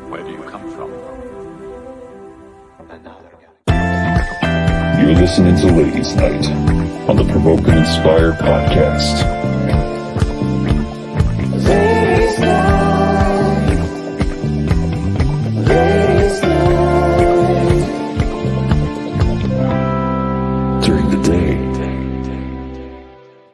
Where do you come from? You're listening to Ladies Night on the Provoke Inspire podcast. Ladies Night. Ladies Night. During the day.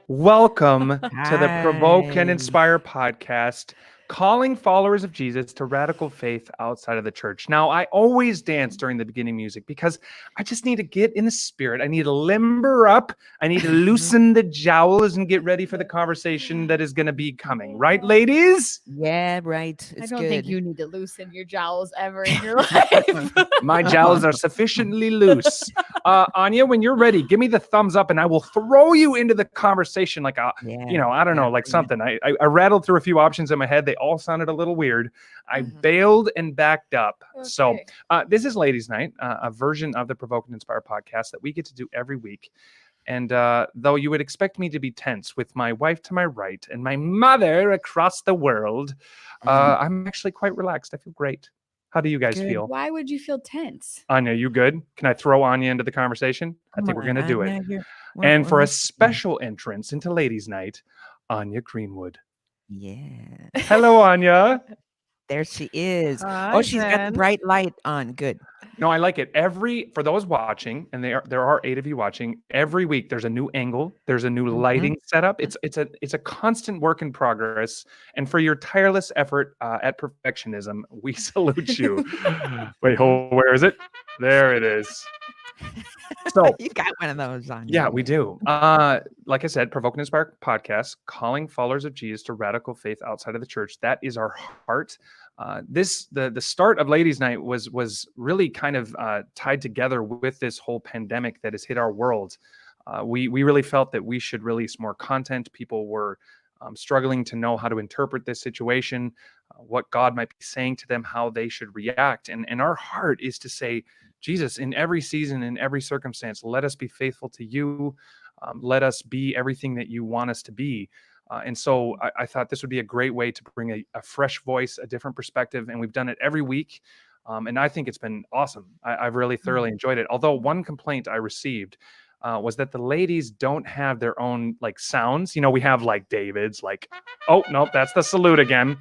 Welcome to the Provoke and Inspire podcast, calling followers of Jesus to radical faith outside of the church. Now, I always dance during the beginning music because I just need to get in the spirit. I need to limber up. I need to loosen the jowls and get ready for the conversation that is going to be coming. Right, ladies? Yeah, right. It's I don't good. think you need to loosen your jowls ever in your life. My jowls are sufficiently loose. Ania, when you're ready, give me the thumbs up and I will throw you into the conversation like, I don't know, like something. I rattled through a few options in my head. They all sounded a little weird. I bailed and backed up. Okay. So this is Ladies Night, a version of the Provoke and Inspire podcast that we get to do every week. And though you would expect me to be tense with my wife to my right and my mother across the world, I'm actually quite relaxed. I feel great. How do you guys feel? Why would you feel tense? Anya, you good? Can I throw Anya into the conversation? I think we're going to do it. And for a special entrance into Ladies Night, Ania Greenwood. Yeah. Hello, Anya. There she is. Hi, She's got the bright light on. Good. No, I like it. For those watching, and there are 8 of you watching, every week there's a new angle, there's a new lighting setup. It's a constant work in progress. And for your tireless effort at perfectionism, we salute you. Wait, where is it? There it is. So You got one of those on. yeah, we do. Like I said, Provoke and Inspire podcast, calling followers of Jesus to radical faith outside of the church. That is our heart. The start of Ladies Night was really kind of tied together with this whole pandemic that has hit our world. We really felt that we should release more content. People were struggling to know how to interpret this situation, what God might be saying to them, how they should react. And our heart is to say, Jesus, in every season, in every circumstance, let us be faithful to you. Let us be everything that you want us to be. And so I thought this would be a great way to bring a fresh voice, a different perspective. And we've done it every week. And I think it's been awesome. I've really thoroughly enjoyed it. Although one complaint I received was that the ladies don't have their own like sounds. You know, we have like David's like, oh, no, that's the salute again.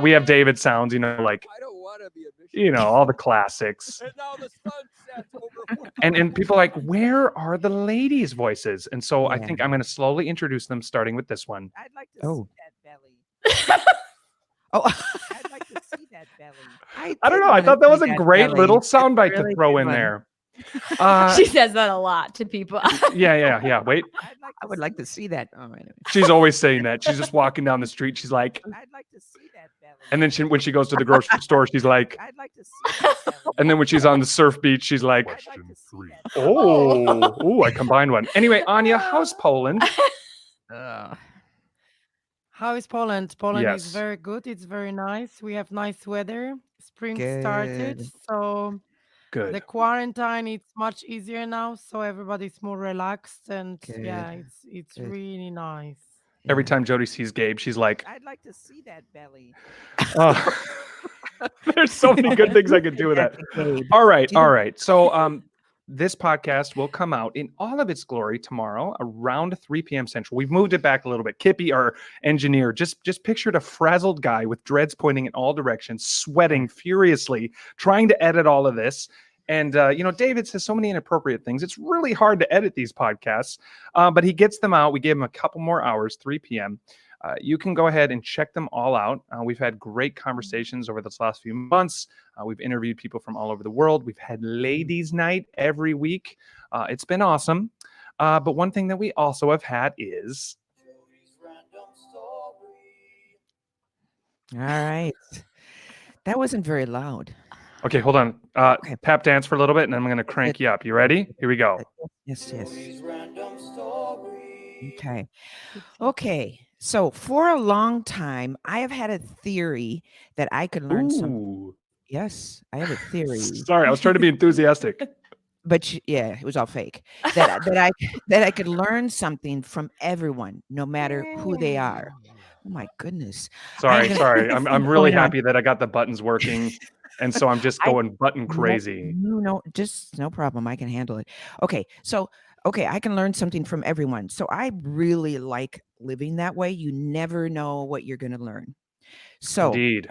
We have David sounds, like, I don't want to be a all the classics. And now the sun sets over. And people are like, where are the ladies' voices? And so I Yeah. think I'm going to slowly introduce them, starting with this one. I'd like to Oh. see that belly. Oh, I'd like to see that belly. I don't know. I thought that was a great little soundbite to throw in there. She says that a lot to people. Yeah. Wait, I would like to see that. Oh, anyway. she's always saying that. She's just walking down the street. She's like, I'd like to see that belly. and then when she goes to the grocery store, she's like, I'd like to see that belly. and then when she's on the surf beach, she's like, I'd like to see that belly. I combined one. Anyway, Anya, how's Poland? How is Poland? Poland Yes. is very good. It's very nice. We have nice weather. Spring started, Good. so the Good. quarantine it's much easier now. So everybody's more relaxed, and yeah, Good. it's Good. really nice. Every time Jodi sees Gabe, she's like, I'd like to see that belly. oh. There's so many good things I could do with that. All right. So this podcast will come out in all of its glory tomorrow around 3 p.m. Central. We've moved it back a little bit. Kippy, our engineer, just pictured a frazzled guy with dreads pointing in all directions, sweating furiously, trying to edit all of this. And, David says so many inappropriate things. It's really hard to edit these podcasts, but he gets them out. We gave him a couple more hours, 3 p.m. You can go ahead and check them all out. We've had great conversations over this last few months. We've interviewed people from all over the world. We've had Ladies Night every week. It's been awesome. But one thing that we also have had is... All right. That wasn't very loud. Okay, hold on. Okay. Tap dance for a little bit, and then I'm going to crank you up. You ready? Here we go. Yes. Okay. So for a long time, I have had a theory that I could learn something. Ooh. Yes, I have a theory. Sorry, I was trying to be enthusiastic. But yeah, it was all fake. That I could learn something from everyone, no matter who they are. Oh my goodness. Sorry. I'm really going on? happy that I got the buttons working. and so I'm just I- going button crazy. No, just no problem. I can handle it. Okay, so I can learn something from everyone. So I really like living that way. You never know what you're going to learn. So Indeed.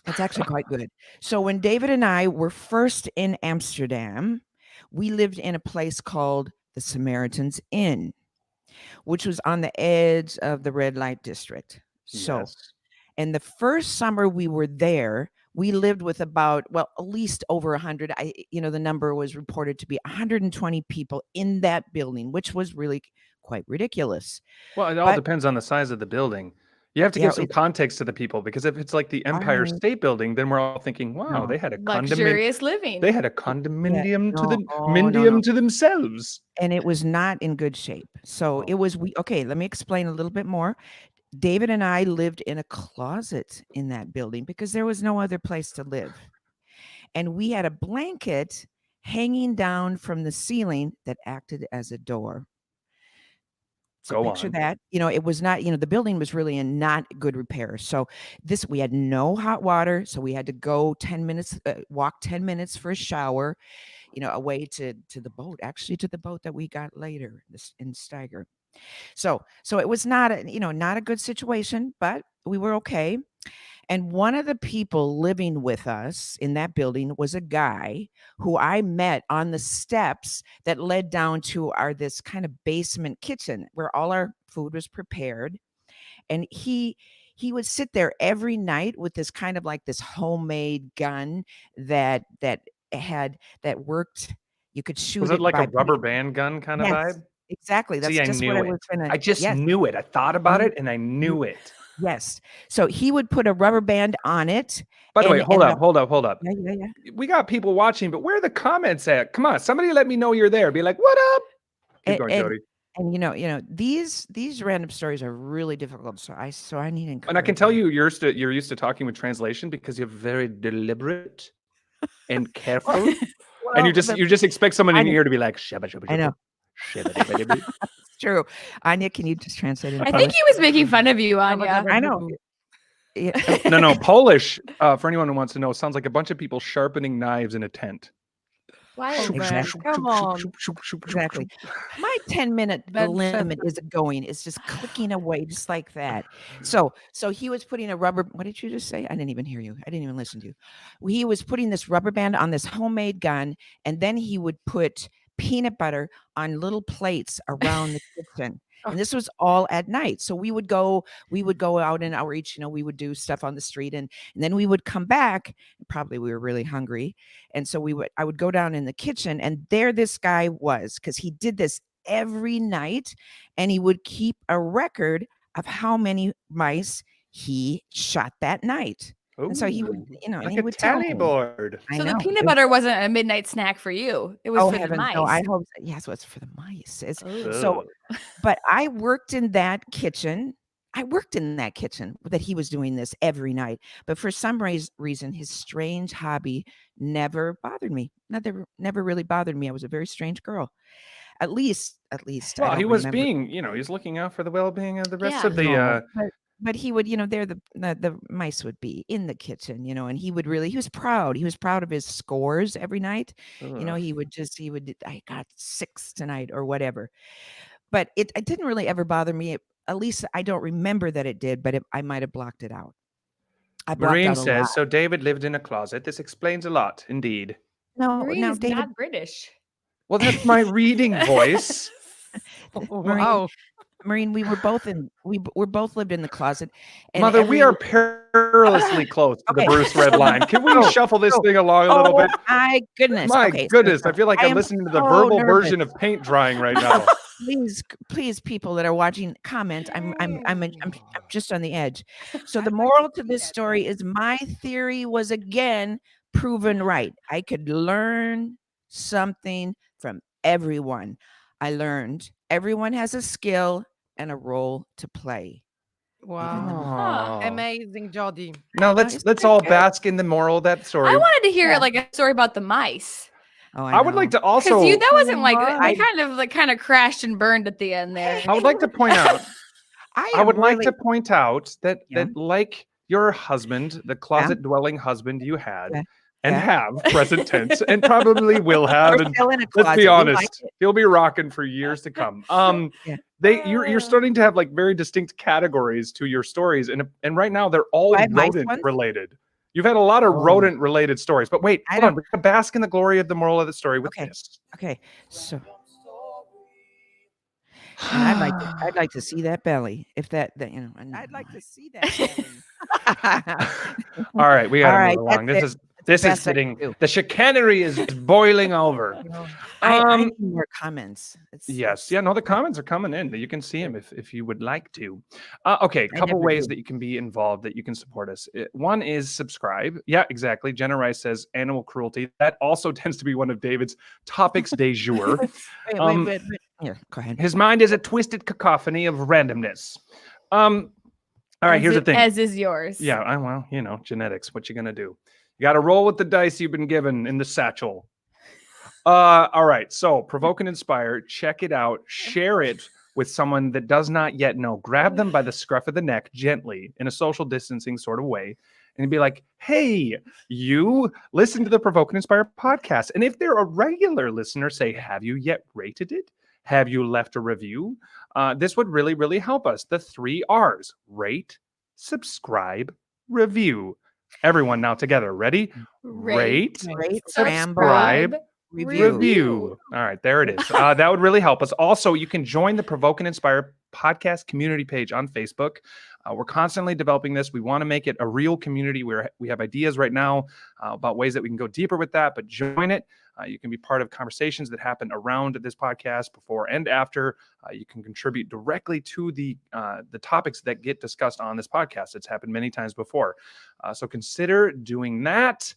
it's actually quite good. So when David and I were first in Amsterdam, we lived in a place called the Samaritan's Inn, which was on the edge of the red light district. So, Yes. and the first summer we were there, we lived with about, well, at least over 100. The number was reported to be 120 people in that building, which was really quite ridiculous. Well, it all But- depends on the size of the building. You have to Yeah, give some context to the people, because if it's like the Empire Right. State Building, then we're all thinking, wow, No. they had a condominium. Luxurious living. They had a condominium to no, the oh, mindium no. to themselves. And it was not in good shape. So Oh. it was, okay, let me explain a little bit more. David and I lived in a closet in that building because there was no other place to live. And we had a blanket hanging down from the ceiling that acted as a door. So Go picture on. that. It was not, the building was really in not good repair. So we had no hot water. So we had to go 10 minutes, walk 10 minutes for a shower, away to the boat, actually to the boat that we got later in Steiger. So it was not a good situation, but we were okay. And one of the people living with us in that building was a guy who I met on the steps that led down to this kind of basement kitchen where all our food was prepared. And he would sit there every night with this kind of like this homemade gun that worked. You could shoot Was it like a by rubber band gun kind of Yes, vibe? exactly. That's See, I just what knew I it. was trying to. I just yes, knew it. I thought about Mhm. it and I knew it. yes. So he would put a rubber band on it. By the way, and- hold and up. Yeah. We got people watching, but where are the comments at? Come on, somebody let me know you're there. Be like, what up? Keep going, and- Jodi. And these random stories are really difficult. So I need encouragement. And I can tell you're used to talking with translation because you're very deliberate and careful. And you just expect someone in your ear to be like, shabba, shabba, I know. shabba, shabba, shabba. It's true. Anya, can you just translate it? I think he was making fun of you, Anya. I know. Yeah. No, Polish, for anyone who wants to know, sounds like a bunch of people sharpening knives in a tent. Why? Exactly. Come on. Exactly. My 10-minute Ben limit Shepherd. is going. It's just clicking away just like that. So he was putting a rubber. What did you just say? I didn't even hear you. I didn't even listen to you. He was putting this rubber band on this homemade gun, and then he would put peanut butter on little plates around the kitchen. And this was all at night. So we would go out in outreach, we would do stuff on the street and then we would come back. Probably we were really hungry. And so I would go down in the kitchen, and there this guy was, because he did this every night, and he would keep a record of how many mice he shot that night. And so he would, Ooh, and like he a would tell tally me. board. I So the know. peanut butter wasn't a midnight snack for you. It was Oh for the heavens, mice. no! I hope yes, it's for the mice. So, Ugh. but I worked in that kitchen. That he was doing this every night. But for some reason, his strange hobby never bothered me. Never really bothered me. I was a very strange girl. At least. I Well, don't he was remember. being, he's looking out for the well-being of the rest Yeah. of the. No, but he would, there the mice would be in the kitchen, and he was proud. He was proud of his scores every night. Ugh. He would I got 6 tonight or whatever. But it didn't really ever bother me. At least I don't remember that it did, but I might have blocked it out. I blocked Maureen out a lot. says, so David lived in a closet. This explains a lot, indeed. No, Maureen now is David, not British. Well, that's my reading voice. Wow. Maureen, we both lived in the closet. And Mother, we are every- perilously close to the Okay. Bruce Red line. Can we Oh, shuffle this oh, thing along a little bit? My goodness. My Okay, so goodness, I feel like I I'm am listening to the so verbal nervous. version of paint drying right now. Please, people that are watching, comment. I'm just on the edge. So the moral to this story is my theory was again proven right. I could learn something from everyone. I learned everyone has a skill and a role to play. Wow. Aw. Amazing, Jodi. Now it's let's pretty all good. bask in the moral of that story. I wanted to hear Yeah. like a story about the mice. Oh, I would like to Because also that wasn't like I- they kind of crashed and burned at the end there. I would like to point out I I am would like really- to point out that Yeah. that like your husband, the closet dwelling husband you had Yeah. and Yeah. have present tense and probably will have. We're And still in a let's be closet. We honest, like it. he'll be rocking for years to come. Yeah. You're starting to have like very distinct categories to your stories, and right now they're all Do I have nice rodent ones? related. You've had a lot of Oh. rodent related stories, but wait, I hold on. don't- We're gonna bask in the glory of the moral of the story with Okay. this. Okay. So, and I'd like to see that belly. If that you know, and I'd like to see that belly. All right, we gotta All move right, along. that's This it. is this the is best I can getting do. the chicanery is boiling over. I Um, need more comments. Yes. Yeah, no, the comments are coming in. You can see them if you would like to. Okay, a I couple never ways do. that you can be involved, that you can support us. One is subscribe. Yeah, exactly. Jenna Rice says animal cruelty. That also tends to be one of David's topics de jour. Wait. Yeah, go ahead. His mind is a twisted cacophony of randomness. All right, here's the thing. As is yours. Yeah, well, you know, genetics. What you gonna do? You got to roll with the dice you've been given in the satchel. All right, so Provoke and Inspire. Check it out. Share it with someone that does not yet know. Grab them by the scruff of the neck gently in a social distancing sort of way, and be like, "Hey, you listen to the Provoke and Inspire podcast." And if they're a regular listener, say, "Have you yet rated it? Have you left a review?" This would really, really help us. The 3 R's: rate, subscribe, review. Everyone now together. Ready? Rate, Rate, subscribe, review. All right, there it is. That would really help us. Also, you can join the Provoke and Inspire podcast community page on Facebook. We're constantly developing this. We want to make it a real community where we have ideas right now about ways that we can go deeper with that, but join it. You can be part of conversations that happen around this podcast before and after. You can contribute directly to the topics that get discussed on this podcast. It's happened many times before. So consider doing that.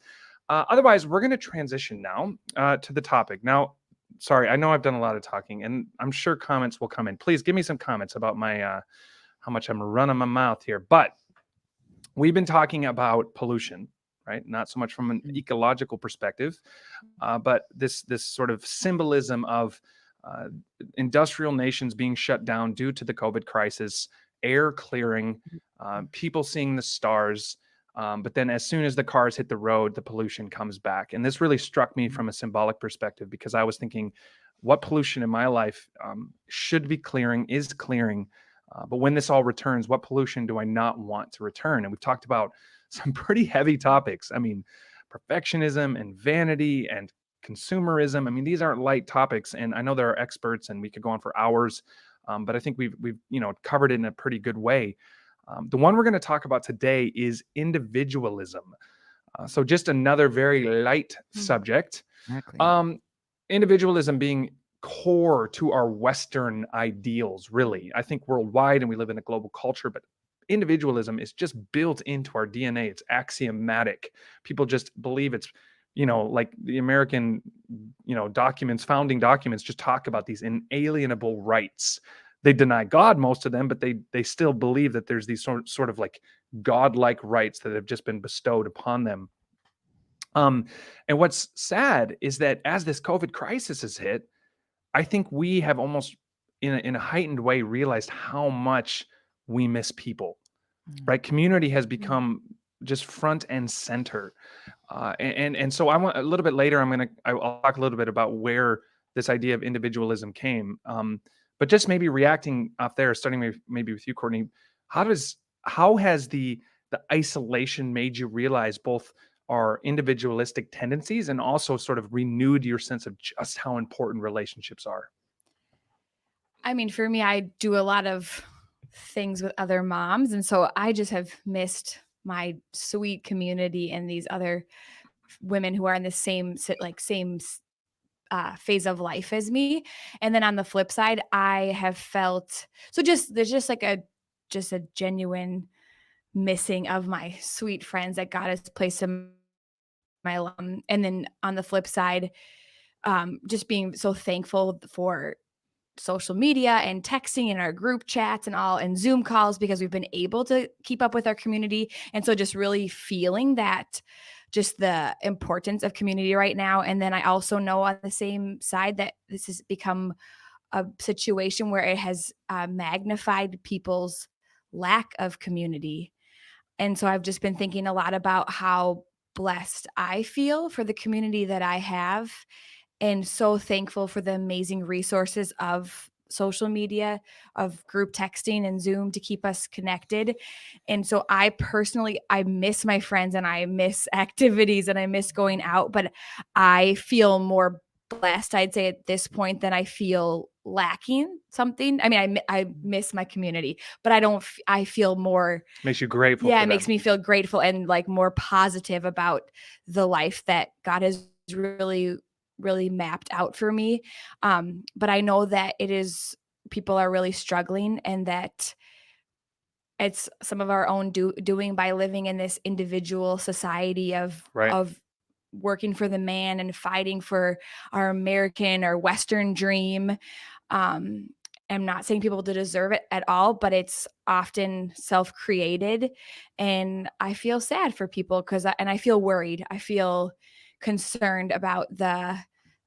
Otherwise, we're going to transition now to the topic. Now, sorry, I know I've done a lot of talking, and I'm sure comments will come in. Please give me some comments about my how much I'm running my mouth here. But we've been talking about pollution, right? Not so much from an ecological perspective, but this sort of symbolism of industrial nations being shut down due to the COVID crisis, air clearing, people seeing the stars. But then as soon as the cars hit the road, the pollution comes back. And this really struck me from a symbolic perspective, because I was thinking, what pollution in my life should be clearing, is clearing. But when this all returns, what pollution do I not want to return? And we've talked about some pretty heavy topics. I mean, perfectionism and vanity and consumerism. I mean, these aren't light topics. And I know there are experts and we could go on for hours, but I think we've covered it in a pretty good way. The one we're going to talk about today is individualism. So just another very light subject. Exactly. Individualism being core to our Western ideals, really. I think worldwide, and we live in a global culture, but individualism is just built into our DNA. It's axiomatic. People just believe it's, like the American, founding documents just talk about these inalienable rights. They deny God, most of them, but they still believe that there's these sort of like godlike rights that have just been bestowed upon them. And what's sad is that as this COVID crisis has hit, I think we have almost in a heightened way realized how much we miss people, right? Community has become just front and center. And so I want a little bit later, I'll talk a little bit about where this idea of individualism came. But just maybe reacting off there, starting maybe with you, Courtney, how has the isolation made you realize both our individualistic tendencies and also sort of renewed your sense of just how important relationships are? I mean, for me, I do a lot of things with other moms. And so I just have missed my sweet community and these other women who are in the same phase of life as me. And then on the flip side, I have felt, there's just like a genuine missing of my sweet friends that God has placed in my life. And then on the flip side, just being so thankful for social media and texting and our group chats and Zoom calls, because we've been able to keep up with our community. And so just really feeling that, just the importance of community right now. And then I also know on the same side that this has become a situation where it has magnified people's lack of community. And so I've just been thinking a lot about how blessed I feel for the community that I have, and so thankful for the amazing resources of social media, of group texting and Zoom to keep us connected. And so I personally, I miss my friends and I miss activities and I miss going out, but I feel more blessed, I'd say, at this point than I feel lacking something. I mean, I miss my community, but I feel more, Makes you grateful yeah, for it makes them. me feel grateful and like more positive about the life that God has really mapped out for me. But I know that people are really struggling, and that it's some of our own doing by living in this individual society Right. of working for the man and fighting for our American or Western dream. Um, I'm not saying people deserve it at all, but it's often self-created, and I feel sad for people and I feel worried. I feel concerned about the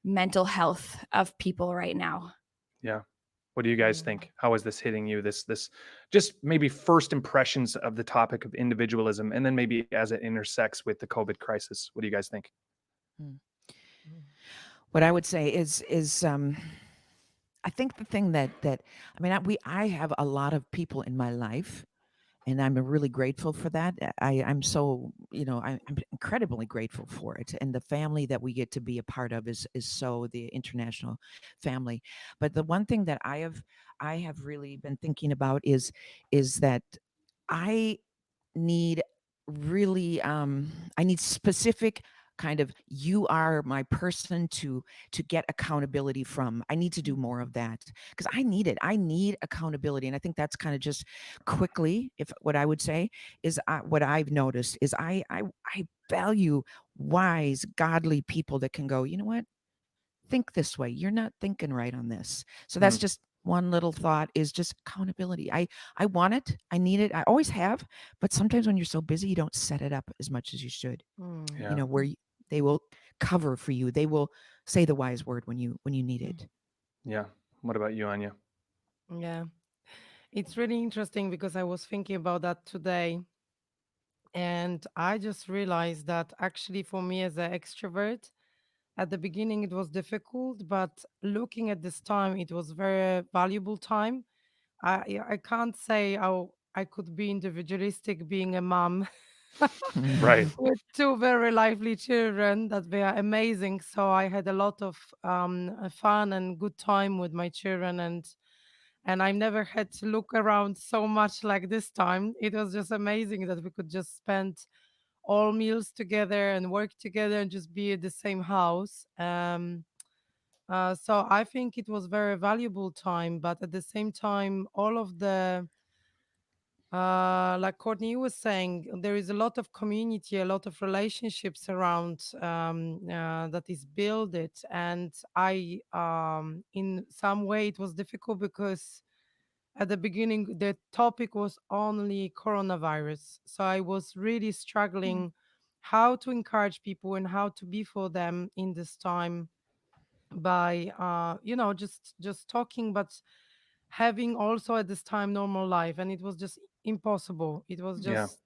mental health of people right now. Yeah. What do you guys think? How is this hitting you? This just maybe first impressions of the topic of individualism, and then maybe as it intersects with the COVID crisis. What do you guys think? What I would say is I think the thing that I mean, I have a lot of people in my life, and I'm really grateful for that. I'm so, I'm incredibly grateful for it, and the family that we get to be a part of is so the international family. But the one thing that I have really been thinking about is that I need really I need specific kind of, you are my person to get accountability from. I need to do more of that because I need it. I need accountability. And I think that's kind of just quickly, if what I would say is, what I've noticed is I value wise, godly people that can go, you know what, think this way. You're not thinking right on this. So that's Mm, just one little thought, is just accountability. I want it. I need it. I always have, but sometimes when you're so busy, you don't set it up as much as you should. yeah. Where they will cover for you. They will say the wise word when you need it. Yeah. What about you, Anya? Yeah. It's really interesting because I was thinking about that today. And I just realized that actually, for me as an extrovert, at the beginning it was difficult, but looking at this time, it was very valuable time. I can't say how I could be individualistic being a mom Right. with two very lively children that they are amazing. So I had a lot of fun and good time with my children, and I never had to look around so much like this time. It was just amazing that we could just spend all meals together and work together and just be at the same house. So I think it was very valuable time, but at the same time, all of the like Courtney was saying, there is a lot of community, a lot of relationships around that is built it, and in some way, it was difficult because at the beginning the topic was only coronavirus, so I was really struggling how to encourage people and how to be for them in this time by just talking, but having also at this time normal life, and it was just impossible. It was Yeah. just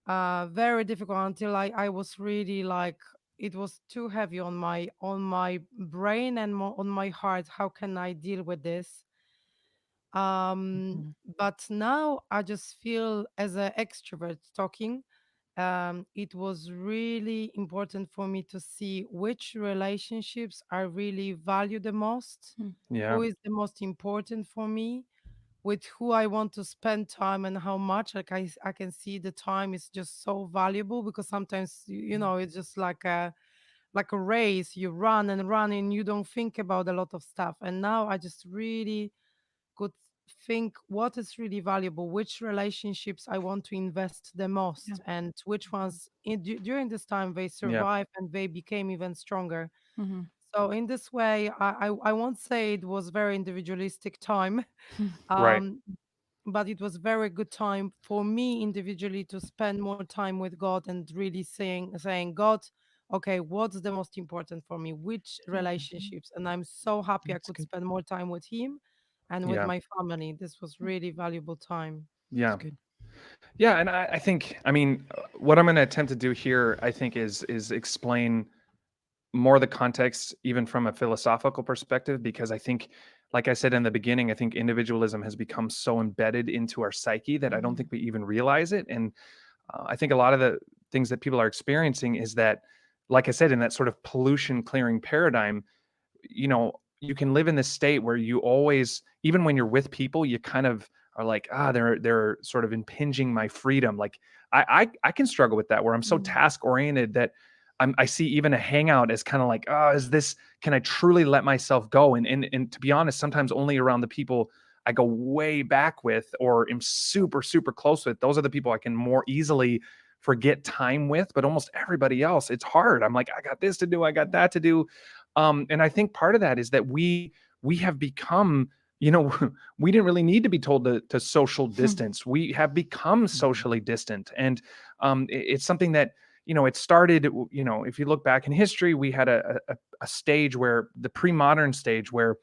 very difficult until I was really like, it was too heavy on my brain and on my heart. How can I deal with this? um Mhm. but now I just feel, as an extrovert talking, it was really important for me to see which relationships I really value the most, Yeah. who is the most important for me, with who I want to spend time and how much. Like I can see the time is just so valuable, because sometimes it's just like a race. You run and run and you don't think about a lot of stuff. And now I just really could think what is really valuable, which relationships I want to invest the Yeah. most, and which ones during this time they Yeah. survived and they became even stronger. Mhm. So in this way, I won't say it was very individualistic time, Right. um, but it was very good time for me individually to spend more time with God and really saying, God, okay, what's the most important for me? Which relationships? And I'm so happy I That's could good. spend more time with Him and with Yeah. my family. This was really valuable time. That's Yeah. good. Yeah, and I think, I mean, what I'm going to attempt to do here, I think, is explain more the context, even from a philosophical perspective, because I think, like I said in the beginning, I think individualism has become so embedded into our psyche that I don't think we even realize it. And I think a lot of the things that people are experiencing is that, like I said, in that sort of pollution clearing paradigm, you can live in this state where you always, even when you're with people, you kind of are like, they're sort of impinging my freedom. Like I can struggle with that, where I'm so task oriented that I see even a hangout as kind of like, can I truly let myself go? And to be honest, sometimes only around the people I go way back with or am super, super close with. Those are the people I can more easily forget time with, but almost everybody else, it's hard. I'm like, I got this to do, I got that to do. And I think part of that is that we have become, we didn't really need to be told to social distance. We have become socially distant. And it's something that, it started, if you look back in history, we had a stage where the pre-modern stage where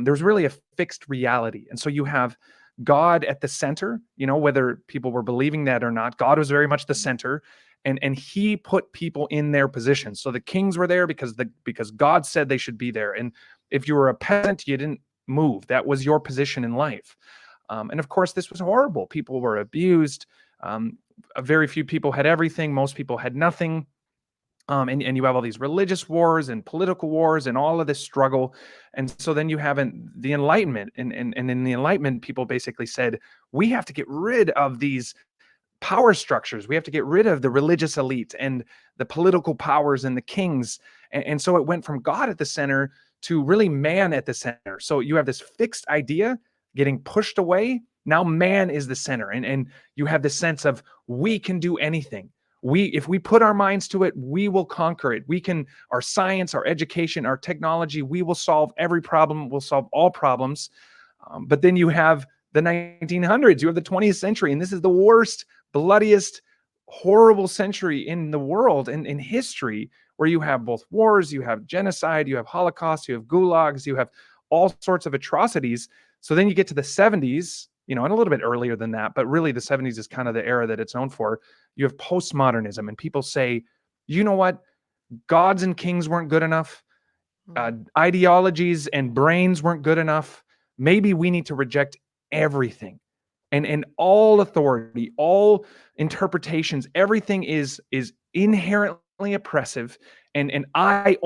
there was really a fixed reality. And so you have God at the center, whether people were believing that or not, God was very much the center. And he put people in their positions. So the kings were there because God said they should be there. And if you were a peasant, you didn't move. That was your position in life. And of course, this was horrible. People were abused. Very few people had everything. Most people had nothing. And you have all these religious wars and political wars and all of this struggle. And so then you have the Enlightenment. And in the Enlightenment, people basically said, we have to get rid of these power structures. We have to get rid of the religious elite and the political powers and the kings. And so it went from God at the center to really man at the center. So you have this fixed idea getting pushed away. Now man is the center. And you have this sense of we can do anything. If we put our minds to it, we will conquer it. Our science, our education, our technology, we will solve every problem. We'll solve all problems. But then you have the 1900s, you have the 20th century, and this is the worst, bloodiest, horrible century in the world and in history, where you have both wars, you have genocide, you have Holocaust, you have gulags, you have all sorts of atrocities. So then you get to the 70s, and a little bit earlier than that, but really the 70s is kind of the era that it's known for. You have postmodernism, and people say, you know what? Gods and kings weren't good enough. Ideologies and brains weren't good enough. Maybe we need to reject everything. And all authority, all interpretations, everything is inherently oppressive. And I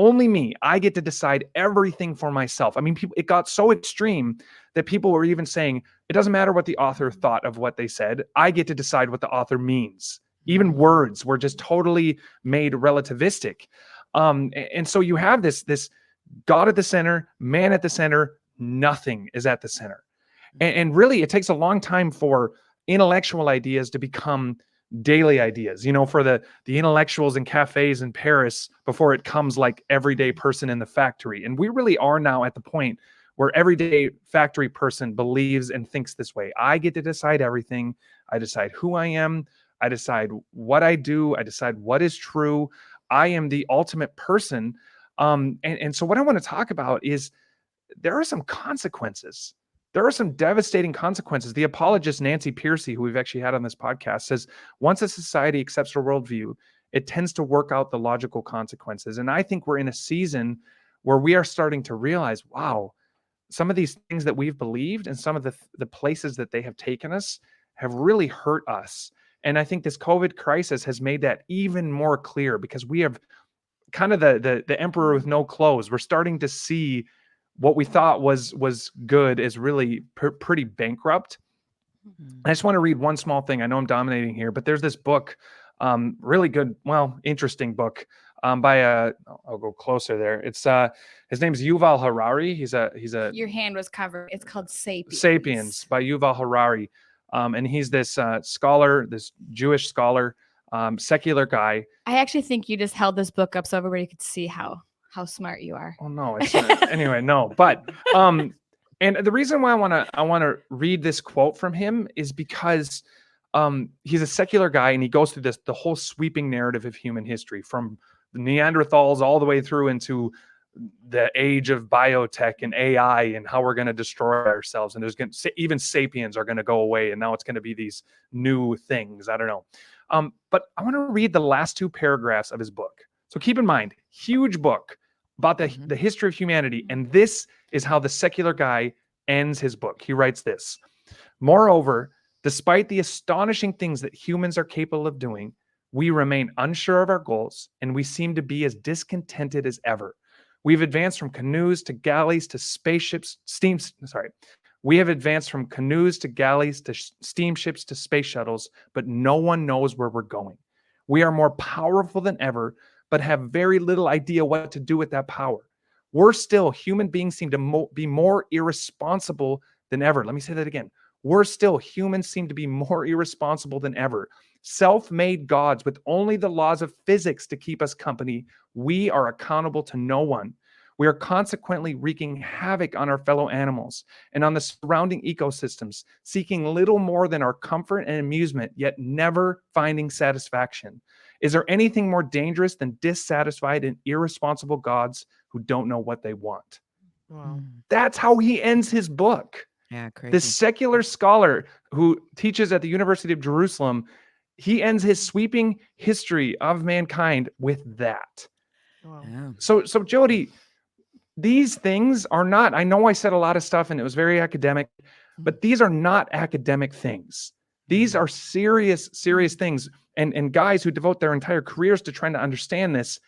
get to decide everything for myself. I mean, it got so extreme that people were even saying, it doesn't matter what the author thought of what they said. I get to decide what the author means. Even words were just totally made relativistic. And so you have this God at the center, man at the center, nothing is at the center. And really, it takes a long time for intellectual ideas to become daily ideas, for the intellectuals in cafes in Paris before it comes like everyday person in the factory. And we really are now at the point where everyday factory person believes and thinks this way. I get to decide everything. I decide who I am. I decide what I do. I decide what is true. I am the ultimate person. And so what I want to talk about is there are some consequences. There are some devastating consequences. The apologist Nancy Pearcey, who we've actually had on this podcast, says once a society accepts a worldview, it tends to work out the logical consequences. And I think we're in a season where we are starting to realize, wow, some of these things that we've believed and some of the places that they have taken us have really hurt us. And I think this COVID crisis has made that even more clear, because we have kind of the emperor with no clothes. We're starting to see what we thought was good is really pretty bankrupt. I just want to read one small thing. I know I'm dominating here, but there's this book, really good, interesting book by I'll go closer there. It's his name's Yuval Harari. He's a Your hand was covered. It's called Sapiens. Sapiens by Yuval Harari. And he's this scholar, this Jewish scholar, secular guy. I actually think you just held this book up so everybody could see how smart you are. Oh no, it's anyway, no. But and the reason why I want to read this quote from him is because he's a secular guy, and he goes through the whole sweeping narrative of human history, from the Neanderthals all the way through into the age of biotech and AI and how we're going to destroy ourselves. And there's going to, even sapiens are going to go away. And now it's going to be these new things. I don't know. But I want to read the last 2 paragraphs of his book. So keep in mind, huge book about the history of humanity. And this is how the secular guy ends his book. He writes this: moreover, despite the astonishing things that humans are capable of doing, we remain unsure of our goals, and we seem to be as discontented as ever. We've advanced from canoes to galleys to spaceships, We have advanced from canoes to galleys to steamships to space shuttles, but no one knows where we're going. We are more powerful than ever, but have very little idea what to do with that power. Worse still, human beings seem to be more irresponsible than ever. Let me say that again. Worse still, humans seem to be more irresponsible than ever. Self-made gods with only the laws of physics to keep us company. We are accountable to no one. We are consequently wreaking havoc on our fellow animals and on the surrounding ecosystems, seeking little more than our comfort and amusement, yet never finding satisfaction. Is there anything more dangerous than dissatisfied and irresponsible gods who don't know what they want? Wow. That's how he ends his book. Yeah, crazy. This secular scholar who teaches at the University of Jerusalem, he ends his sweeping history of mankind with that. Wow. Yeah. So Jodi, these things are not, I know I said a lot of stuff and it was very academic, but these are not academic things. These are serious, serious things. And guys who devote their entire careers to trying to understand this,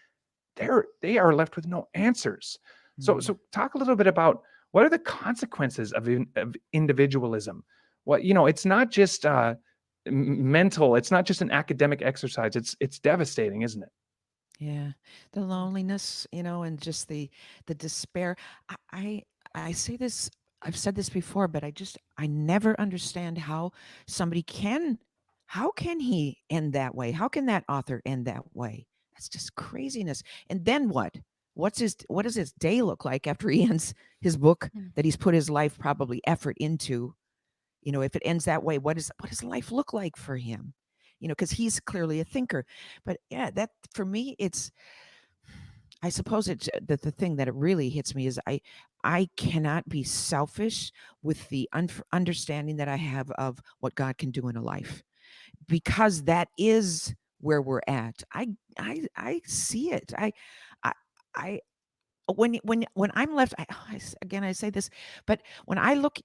they are left with no answers. So talk a little bit about what are the consequences of individualism? What, it's not just mental, it's not just an academic exercise. It's devastating, isn't it? Yeah, the loneliness, and just the despair. I say this, I've said this before, but I never understand how somebody how can he end that way? How can that author end that way? That's just craziness. And then what? What does his day look like after he ends his book that he's put his life probably effort into? If it ends that way, what does life look like for him? Because he's clearly a thinker. But yeah, that for me, I suppose it's the thing that it really hits me is I cannot be selfish with the understanding that I have of what God can do in a life, because that is where we're at. I see it. I when I'm left, again, I say this, but when I look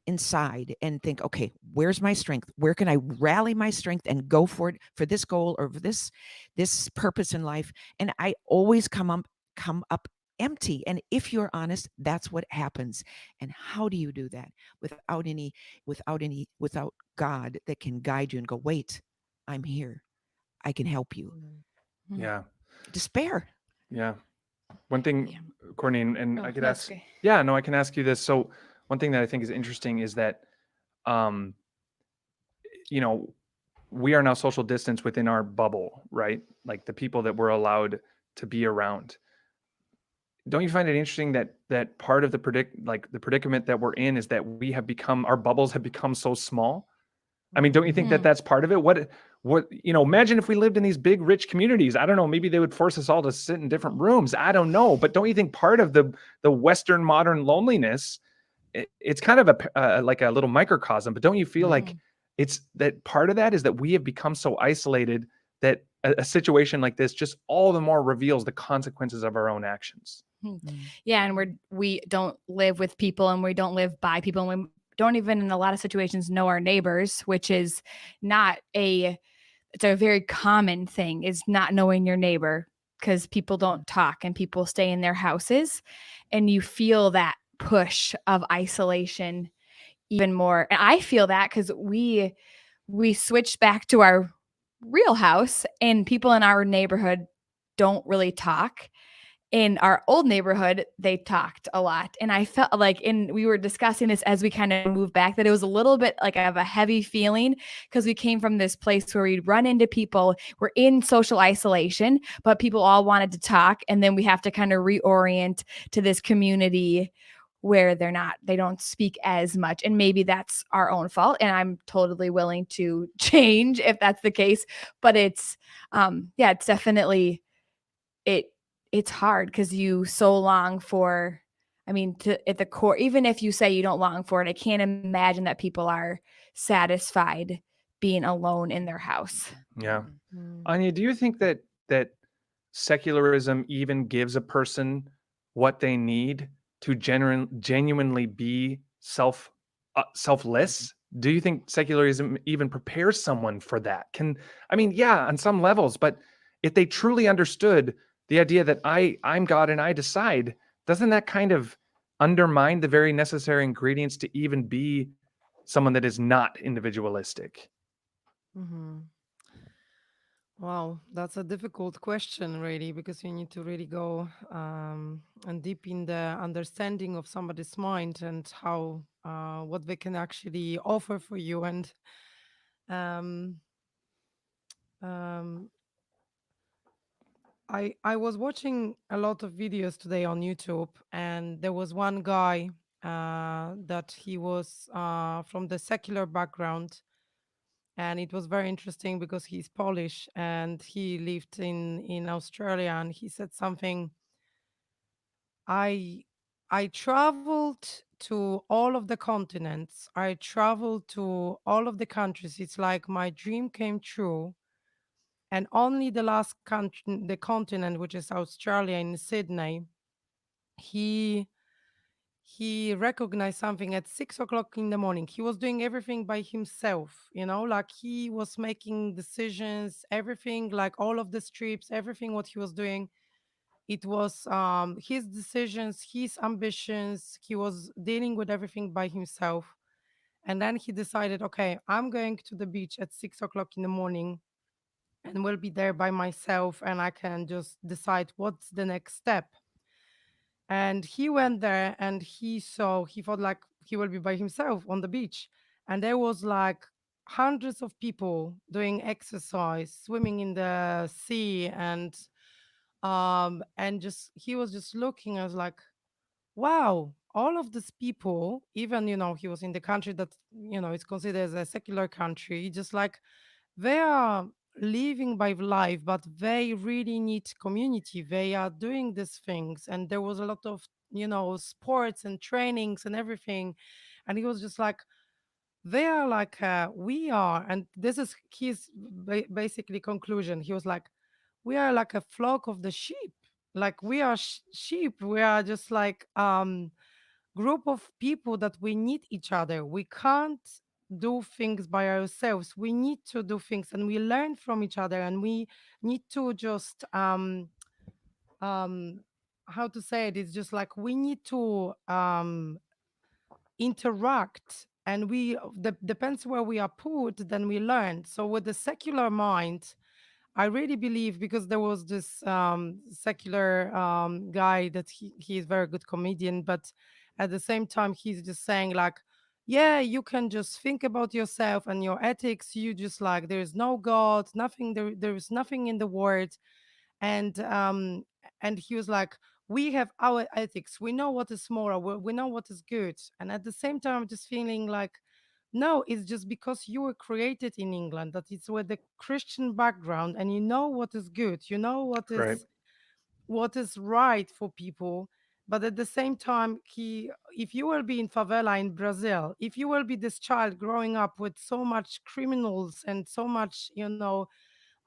inside and think, okay, where's my strength? Where can I rally my strength and go for it, for this goal or for this purpose in life? And I always come up empty. And if you're honest, that's what happens. And how do you do that without God that can guide you and go, wait, I'm here. I can help you. Yeah. Despair. Yeah. One thing, Courtney, and I could ask, okay. I can ask you this. So one thing that I think is interesting is that, we are now social distance within our bubble, right? Like the people that we're allowed to be around. Don't you find it interesting that part of the predicament that we're in is that our bubbles have become so small? I mean, don't you think that that's part of it? What, imagine if we lived in these big, rich communities. I don't know, maybe they would force us all to sit in different rooms. I don't know. But don't you think part of the Western modern loneliness, it's kind of like a little microcosm, but don't you feel like it's that part of that is that we have become so isolated that a situation like this just all the more reveals the consequences of our own actions? Yeah. And we don't live with people and we don't live by people. And we don't even in a lot of situations know our neighbors, which is it's a very common thing, is not knowing your neighbor, because people don't talk and people stay in their houses, and you feel that push of isolation even more. And I feel that because we switched back to our real house and people in our neighborhood don't really talk. In our old neighborhood, they talked a lot. And I felt like, we were discussing this as we kind of moved back, that it was a little bit like I have a heavy feeling because we came from this place where we'd run into people, we're in social isolation, but people all wanted to talk. And then we have to kind of reorient to this community where they don't speak as much. And maybe that's our own fault. And I'm totally willing to change if that's the case. But it's, it's definitely, it's hard because you so long for, I mean, at the core, even if you say you don't long for it, I can't imagine that people are satisfied being alone in their house. Yeah. Mm. Anya, do you think that secularism even gives a person what they need to genuinely be selfless? Do you think secularism even prepares someone for that? I mean, yeah, on some levels, but if they truly understood the idea that I'm God and I decide, doesn't that kind of undermine the very necessary ingredients to even be someone that is not individualistic? Mhm. Wow, that's a difficult question, really, because you need to really go and deep in the understanding of somebody's mind and how what they can actually offer for you. And um, um, I was watching a lot of videos today on YouTube, and there was one guy that he was from the secular background, and it was very interesting because he's Polish and he lived in Australia, and he said something. I I traveled to all of the continents. I traveled to all of the countries. It's like my dream came true. And only the last country, the continent, which is Australia in Sydney, he he recognized something at 6 o'clock in the morning. He was doing everything by himself, like he was making decisions, everything, like all of the trips, everything what he was doing. It was his decisions, his ambitions. He was dealing with everything by himself. And then he decided, okay, I'm going to the beach at 6 o'clock in the morning and will be there by myself, and I can just decide what's the next step. And he went there and he felt like he will be by himself on the beach. And there was like hundreds of people doing exercise, swimming in the sea, and just he was just looking. I was like, wow, all of these people, even he was in the country that is considered as a secular country, just like they are living by life, but they really need community. They are doing these things, and there was a lot of sports and trainings and everything. And he was just like, they are like we are. And this is his basically conclusion. He was like, we are like a flock of the sheep. Like we are sheep. We are just like group of people that we need each other. We can't do things by ourselves. We need to do things, and we learn from each other, and we need to just um how to say it, it's just like we need to interact, and depends where we are put, then we learn. So with the secular mind, I really believe, because there was this secular guy that he is very good comedian, but at the same time he's just saying like, yeah, you can just think about yourself and your ethics. You just like, there is no God, nothing. There is nothing in the world. And he was like, we have our ethics. We know what is moral. We know what is good. And at the same time, I'm just feeling like, no, it's just because you were created in England, that it's with the Christian background, and you know what is good, you know Right. what is right for people. But at the same time, if you will be in favela in Brazil, if you will be this child growing up with so much criminals and so much,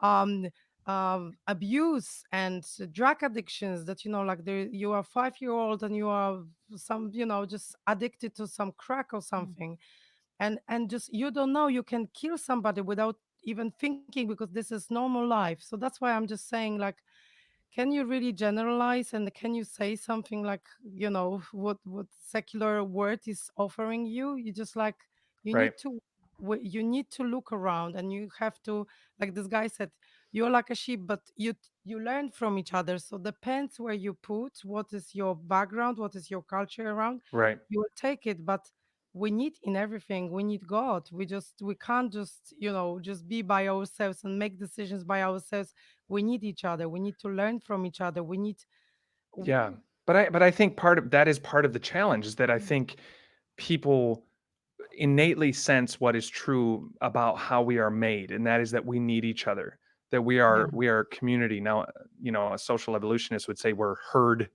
um, abuse and drug addictions, that like there you are 5-year-old and you are some just addicted to some crack or something, and just you don't know, you can kill somebody without even thinking, because this is normal life. So that's why I'm just saying, like, can you really generalize, and can you say something like, what secular word is offering you? You just like, you Right. need to you need to look around, and you have to, like this guy said, you're like a sheep, but you learn from each other. So depends where you put, what is your background, what is your culture around, Right. you will take it. But we need, in everything we need God. We can't just just be by ourselves and make decisions by ourselves. We need each other. We need to learn from each other. We need. Yeah. But I think part of that is part of the challenge, is that I think people innately sense what is true about how we are made, and that is that we need each other. that we are community. Now, a social evolutionist would say we're herd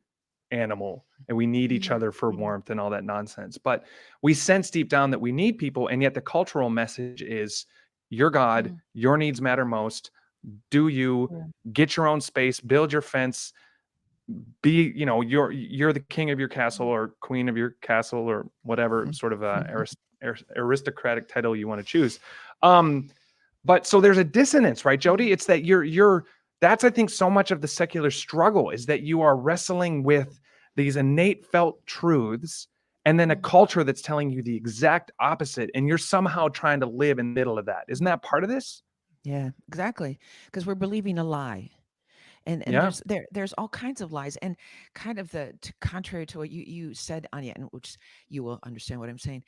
animal and we need each other for warmth and all that nonsense. But we sense deep down that we need people, and yet the cultural message is you're God, your needs matter most. Do you get your own space, build your fence, be, you're the king of your castle or queen of your castle or whatever sort of aristocratic title you want to choose. But so there's a dissonance, right, Jodi? It's that that's, I think, so much of the secular struggle is that you are wrestling with these innate felt truths and then a culture that's telling you the exact opposite. And you're somehow trying to live in the middle of that. Isn't that part of this? Yeah, exactly. Because we're believing a lie. And Yeah. there's all kinds of lies, and kind of contrary to what you said, Ania, and which you will understand what I'm saying.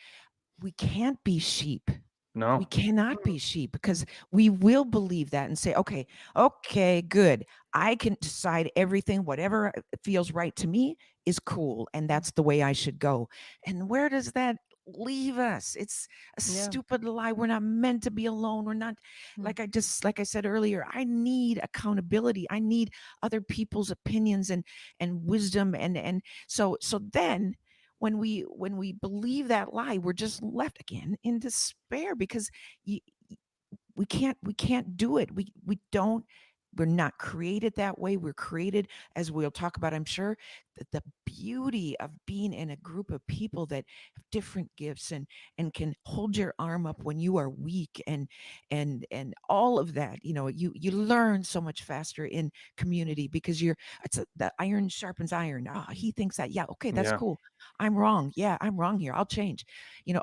We can't be sheep. No. We cannot be sheep, because we will believe that and say, okay, good. I can decide everything, whatever feels right to me is cool. And that's the way I should go. And where does that leave us? It's a stupid lie. We're not meant to be alone. We're not, like I said earlier, I need accountability. I need other people's opinions and wisdom. And so then when we believe that lie, we're just left again in despair, because we can't do it. We're not created that way. We're created, as we'll talk about, I'm sure, the beauty of being in a group of people that have different gifts and can hold your arm up when you are weak, and all of that. You learn so much faster in community, because the iron sharpens iron. He thinks that, okay, that's cool. I'm wrong. Yeah, I'm wrong here. I'll change.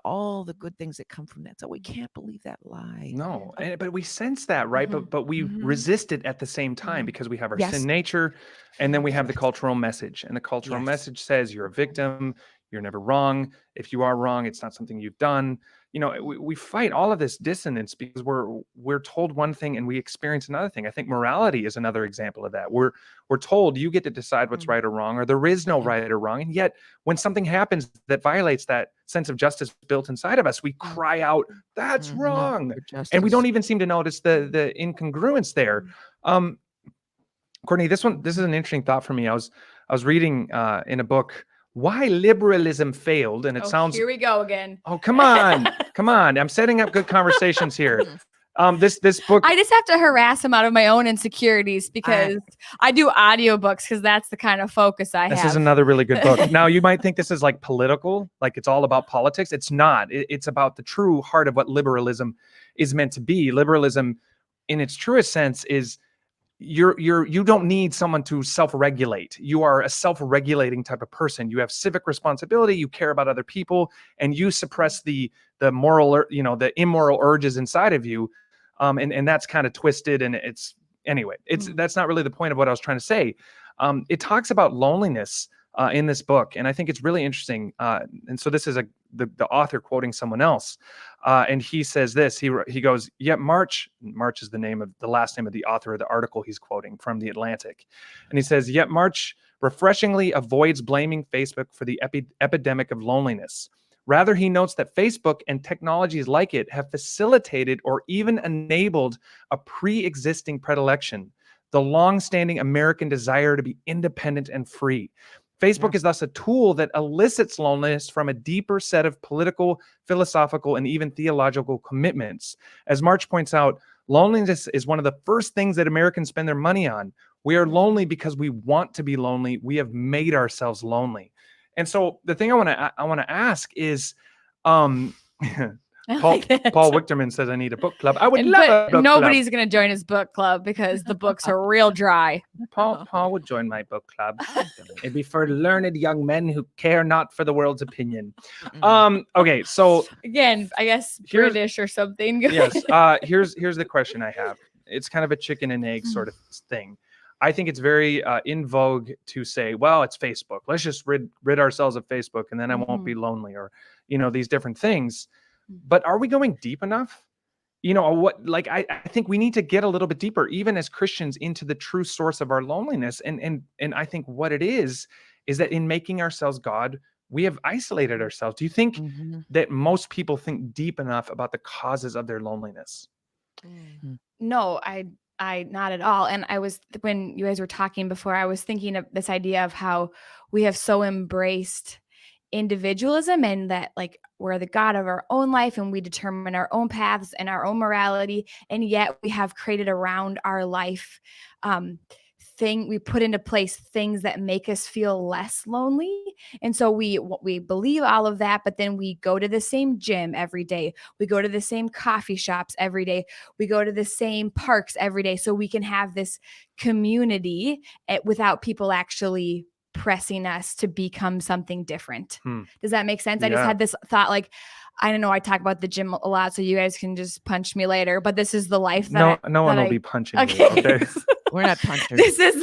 All the good things that come from that. So we can't believe that lie. No, but we sense that, right? But we resist it at the same time, because we have our sin nature, and then we have the cultural message. And the cultural message says you're a victim, you're never wrong. If you are wrong, it's not something you've done. We fight all of this dissonance because we're told one thing and we experience another thing. I think morality is another example of that. We're told you get to decide what's right or wrong, or there is no right or wrong. And yet when something happens that violates that sense of justice built inside of us, we cry out, that's wrong. And we don't even seem to notice the incongruence there. Courtney, this is an interesting thought for me. I was reading in a book, Why Liberalism Failed, and it sounds... Here we go again. Oh, come on. I'm setting up good conversations here. This book... I just have to harass him out of my own insecurities, because I do audiobooks, because that's the kind of focus I have. This is another really good book. Now, you might think this is like political, like it's all about politics. It's not. It's about the true heart of what liberalism is meant to be. Liberalism, in its truest sense, is you don't need someone to self-regulate. You are a self-regulating type of person. You have civic responsibility, you care about other people, and you suppress the moral, the immoral urges inside of you. And that's kind of twisted, and that's not really the point of what I was trying to say. It talks about loneliness in this book, and I think it's really interesting. And so this is the author quoting someone else, and he says this. He goes, "Yet March is the last name of the author of the article he's quoting from The Atlantic," and he says, "Yet March refreshingly avoids blaming Facebook for the epidemic of loneliness. Rather, he notes that Facebook and technologies like it have facilitated or even enabled a pre-existing predilection, the long-standing American desire to be independent and free. Facebook is thus a tool that elicits loneliness from a deeper set of political, philosophical, and even theological commitments. As March points out, loneliness is one of the first things that Americans spend their money on. We are lonely because we want to be lonely. We have made ourselves lonely." And so the thing I want to ask is, Paul Wichterman says I need a book club. I would love a book club. Nobody's going to join his book club because the books are real dry. Paul would join my book club. It'd be for learned young men who care not for the world's opinion. Okay, so again, I guess British or something. Yes. Here's the question I have. It's kind of a chicken and egg sort of thing. I think it's very in vogue to say, well, it's Facebook. Let's just rid ourselves of Facebook, and then I won't be lonely, or these different things. But are we going deep enough? I think we need to get a little bit deeper, even as Christians, into the true source of our loneliness. And I think what it is that in making ourselves God, we have isolated ourselves. Do you think that most people think deep enough about the causes of their loneliness? No, I I not at all. And I was when you guys were talking before, I was thinking of this idea of how we have so embraced individualism and that like we're the god of our own life and we determine our own paths and our own morality, and yet we have created around our life we put into place things that make us feel less lonely. And so we believe all of that, but then we go to the same gym every day, we go to the same coffee shops every day, we go to the same parks every day, so we can have this community without people actually pressing us to become something different. Does that make sense? I just had this thought, like, I don't know, I talk about the gym a lot, so you guys can just punch me later, but this is the life that no one will be punching you. Okay. We're not punchers. This is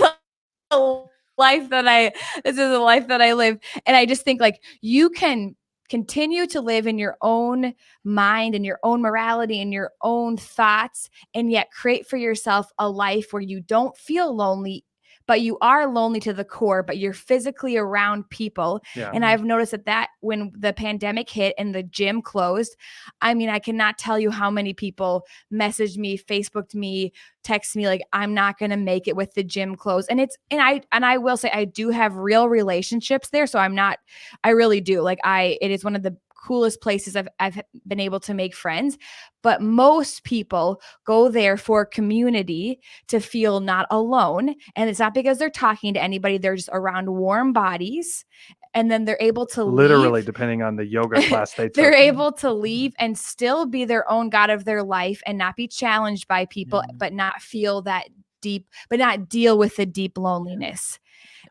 the life that I live. And I just think like you can continue to live in your own mind and your own morality and your own thoughts, and yet create for yourself a life where you don't feel lonely, but you are lonely to the core, but you're physically around people. Yeah. And I've noticed that when the pandemic hit and the gym closed, I mean, I cannot tell you how many people messaged me, Facebooked me, text me like, I'm not going to make it with the gym closed. And I will say I do have real relationships there. So I really do. Like it is one of the coolest places I've been able to make friends, but most people go there for community to feel not alone. And it's not because they're talking to anybody. They're just around warm bodies. And then they're able to literally, leave. depending on the yoga class they took. They're able to leave and still be their own God of their life and not be challenged by people, but not feel that deep, but not deal with the deep loneliness.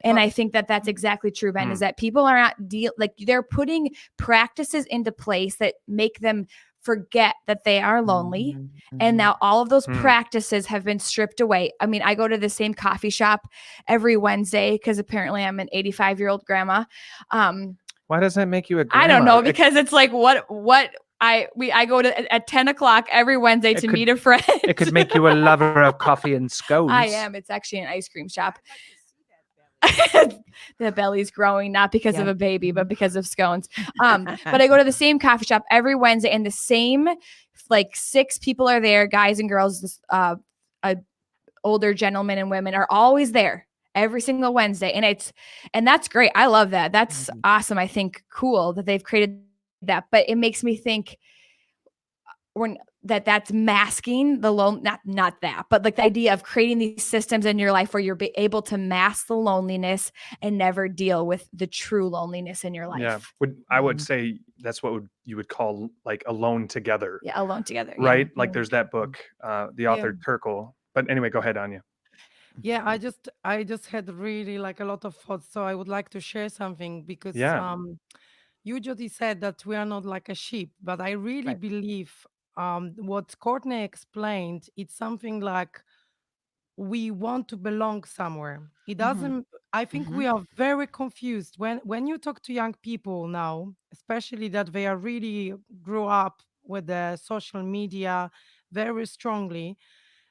And I think that that's exactly true, Ben, is that people are not they're putting practices into place that make them forget that they are lonely. And now all of those practices have been stripped away. I mean, I go to the same coffee shop every Wednesday because apparently I'm an 85-year-old grandma. Why does that make you a grandma? I don't know, because it's like I go to at 10 o'clock every Wednesday to meet a friend. It could make you a lover of coffee and scones. I am. It's actually an ice cream shop. The belly's growing, not because of a baby, but because of scones. But I go to the same coffee shop every Wednesday, and the same like 6 people are there, guys and girls, older gentlemen and women are always there every single Wednesday. And that's great. I love that. That's awesome. I think cool that they've created that, but it makes me think that's masking the not that, but like the idea of creating these systems in your life where you're able to mask the loneliness and never deal with the true loneliness in your life. Yeah. I would say that's what you would call like alone together. Yeah. Alone together. Right. Yeah. Like there's that book, the author Turkle. But anyway, go ahead, Ania. Yeah, I just had really like a lot of thoughts, so I would like to share something because you, Jodi, said that we are not like a sheep, but I really believe what Courtney explained, it's something like we want to belong somewhere. It doesn't, I think we are very confused when you talk to young people now, especially that they are really grew up with the social media very strongly.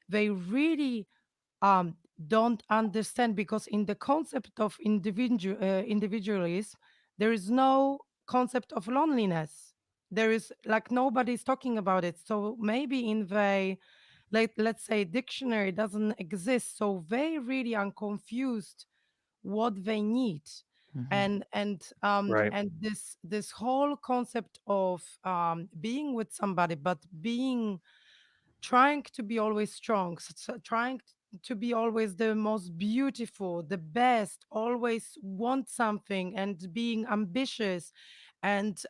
They really don't understand, because in the concept of individualism, there is no concept of loneliness. There is like nobody's talking about it. So maybe in the let's say dictionary doesn't exist. So they really are confused what they need. And this whole concept of being with somebody, but being trying to be always strong, trying to be always the most beautiful, the best, always want something and being ambitious and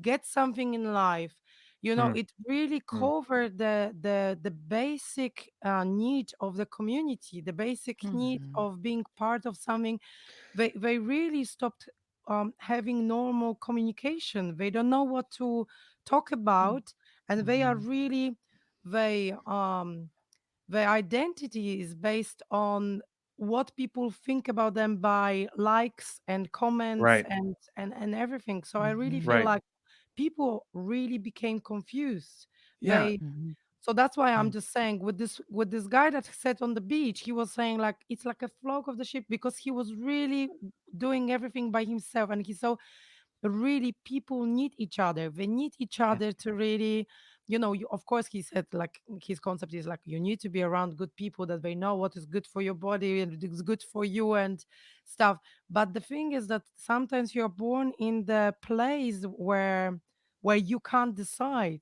get something in life. It really covered the basic need of the community, the basic need of being part of something. They really stopped having normal communication. They don't know what to talk about, and they are really their identity is based on what people think about them by likes and comments and everything. So I really feel like people really became confused. Yeah. So that's why I'm just saying with this guy that sat on the beach, he was saying like it's like a flock of the sheep, because he was really doing everything by himself, and he saw really people need each other. They need each other to really of course, he said, like, his concept is like, you need to be around good people that they know what is good for your body and it's good for you and stuff. But the thing is that sometimes you're born in the place where you can't decide,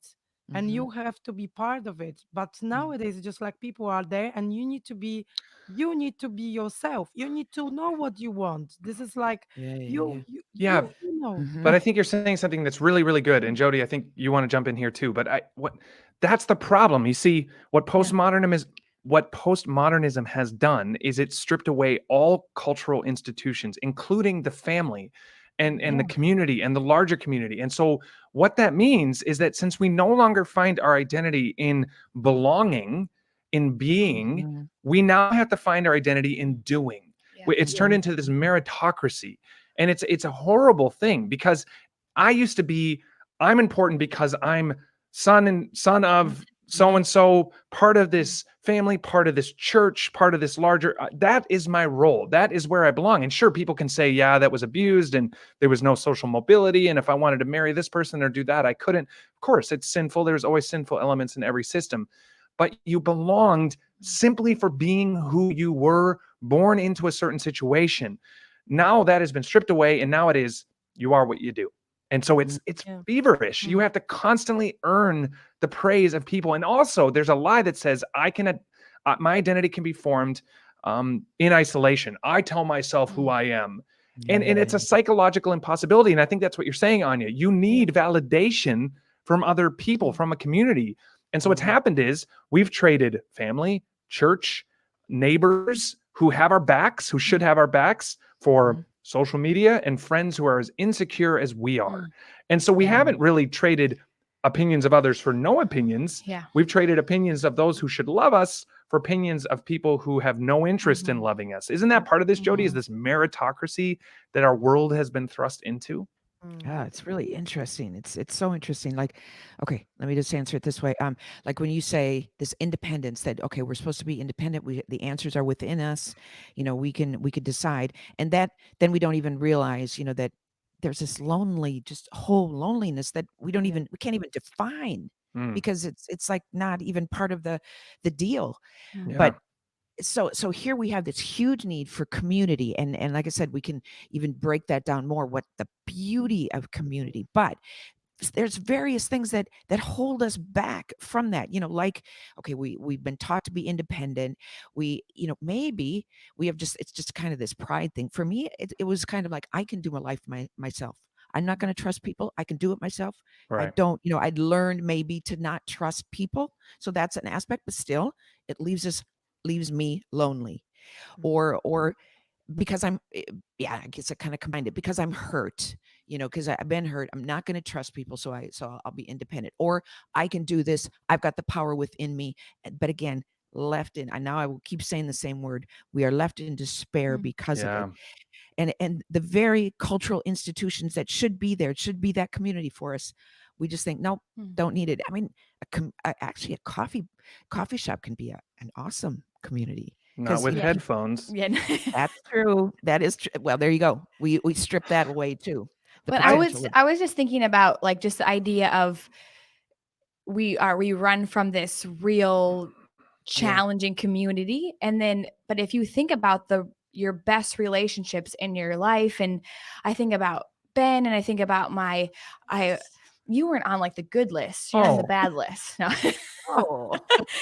and Mhm. you have to be part of it. But nowadays, it's just like people are there, and you need to be yourself. You need to know what you want. This is like Yeah, yeah, you yeah. you Yeah, you know. but Mhm. I think you're saying something that's really, really good. And Jodi, I think you want to jump in here too. But that's the problem. You see, what postmodernism has done is it stripped away all cultural institutions, including the family and the community and the larger community. And so what that means is that since we no longer find our identity in belonging, in being, Mhm. we now have to find our identity in doing. Yeah. It's turned into this meritocracy. And it's a horrible thing, because I used to be, I'm important because I'm son of so and so, part of this family, part of this church, part of this larger. That is my role. That is where I belong. And sure, people can say, yeah, that was abused and there was no social mobility. And if I wanted to marry this person or do that, I couldn't. Of course, it's sinful. There's always sinful elements in every system. But you belonged simply for being who you were, born into a certain situation. Now that has been stripped away, and now it is, you are what you do. And so it's Yeah. feverish. You have to constantly earn the praise of people. And also there's a lie that says my identity can be formed in isolation. I tell myself who I am. And it's a psychological impossibility. And I think that's what you're saying, Ania. You need validation from other people, from a community. And so what's happened is we've traded family, church, neighbors who have our backs, who should have our backs, for social media and friends who are as insecure as we are. And so we haven't really traded opinions of others for no opinions. Yeah. We've traded opinions of those who should love us for opinions of people who have no interest in loving us. Isn't that part of this, Jodi? Is this meritocracy that our world has been thrust into? Yeah, it's really interesting. It's so interesting. Like, okay, let me just answer it this way. Like when you say this independence, that okay, we're supposed to be independent. The answers are within us. We could decide, and that then we don't even realize, that there's this just whole loneliness that we can't even define, because it's like not even part of the deal. Yeah. But so here we have this huge need for community, and like I said, we can even break that down more, what the beauty of community. But there's various things that hold us back from that, like, okay, we've been taught to be independent. We maybe we have it's just kind of this pride thing. For me, it was kind of like, I can do my life myself. I'm not going to trust people. I can do it myself. I Right. don't, I'd learned maybe to not trust people, so that's an aspect. But still, it leaves me lonely, or because I guess I kind of combined it, because I'm hurt, because I've been hurt. I'm not going to trust people, so I'll be independent, or I can do this. I've got the power within me. But again, left in, and now I will keep saying the same word, we are left in despair because of it. And the very cultural institutions that should be there, it should be that community for us, we just think, nope, don't need it. I mean, actually a coffee shop can be an awesome community. Not with headphones. Yeah. That's true. That is true. Well, there you go. We strip that away too. But I was just thinking about, like, just the idea of we run from this real challenging community, and then, but if you think about your best relationships in your life, and I think about Ben, and I think about you weren't on like the good list, you're on the bad list. No. Oh.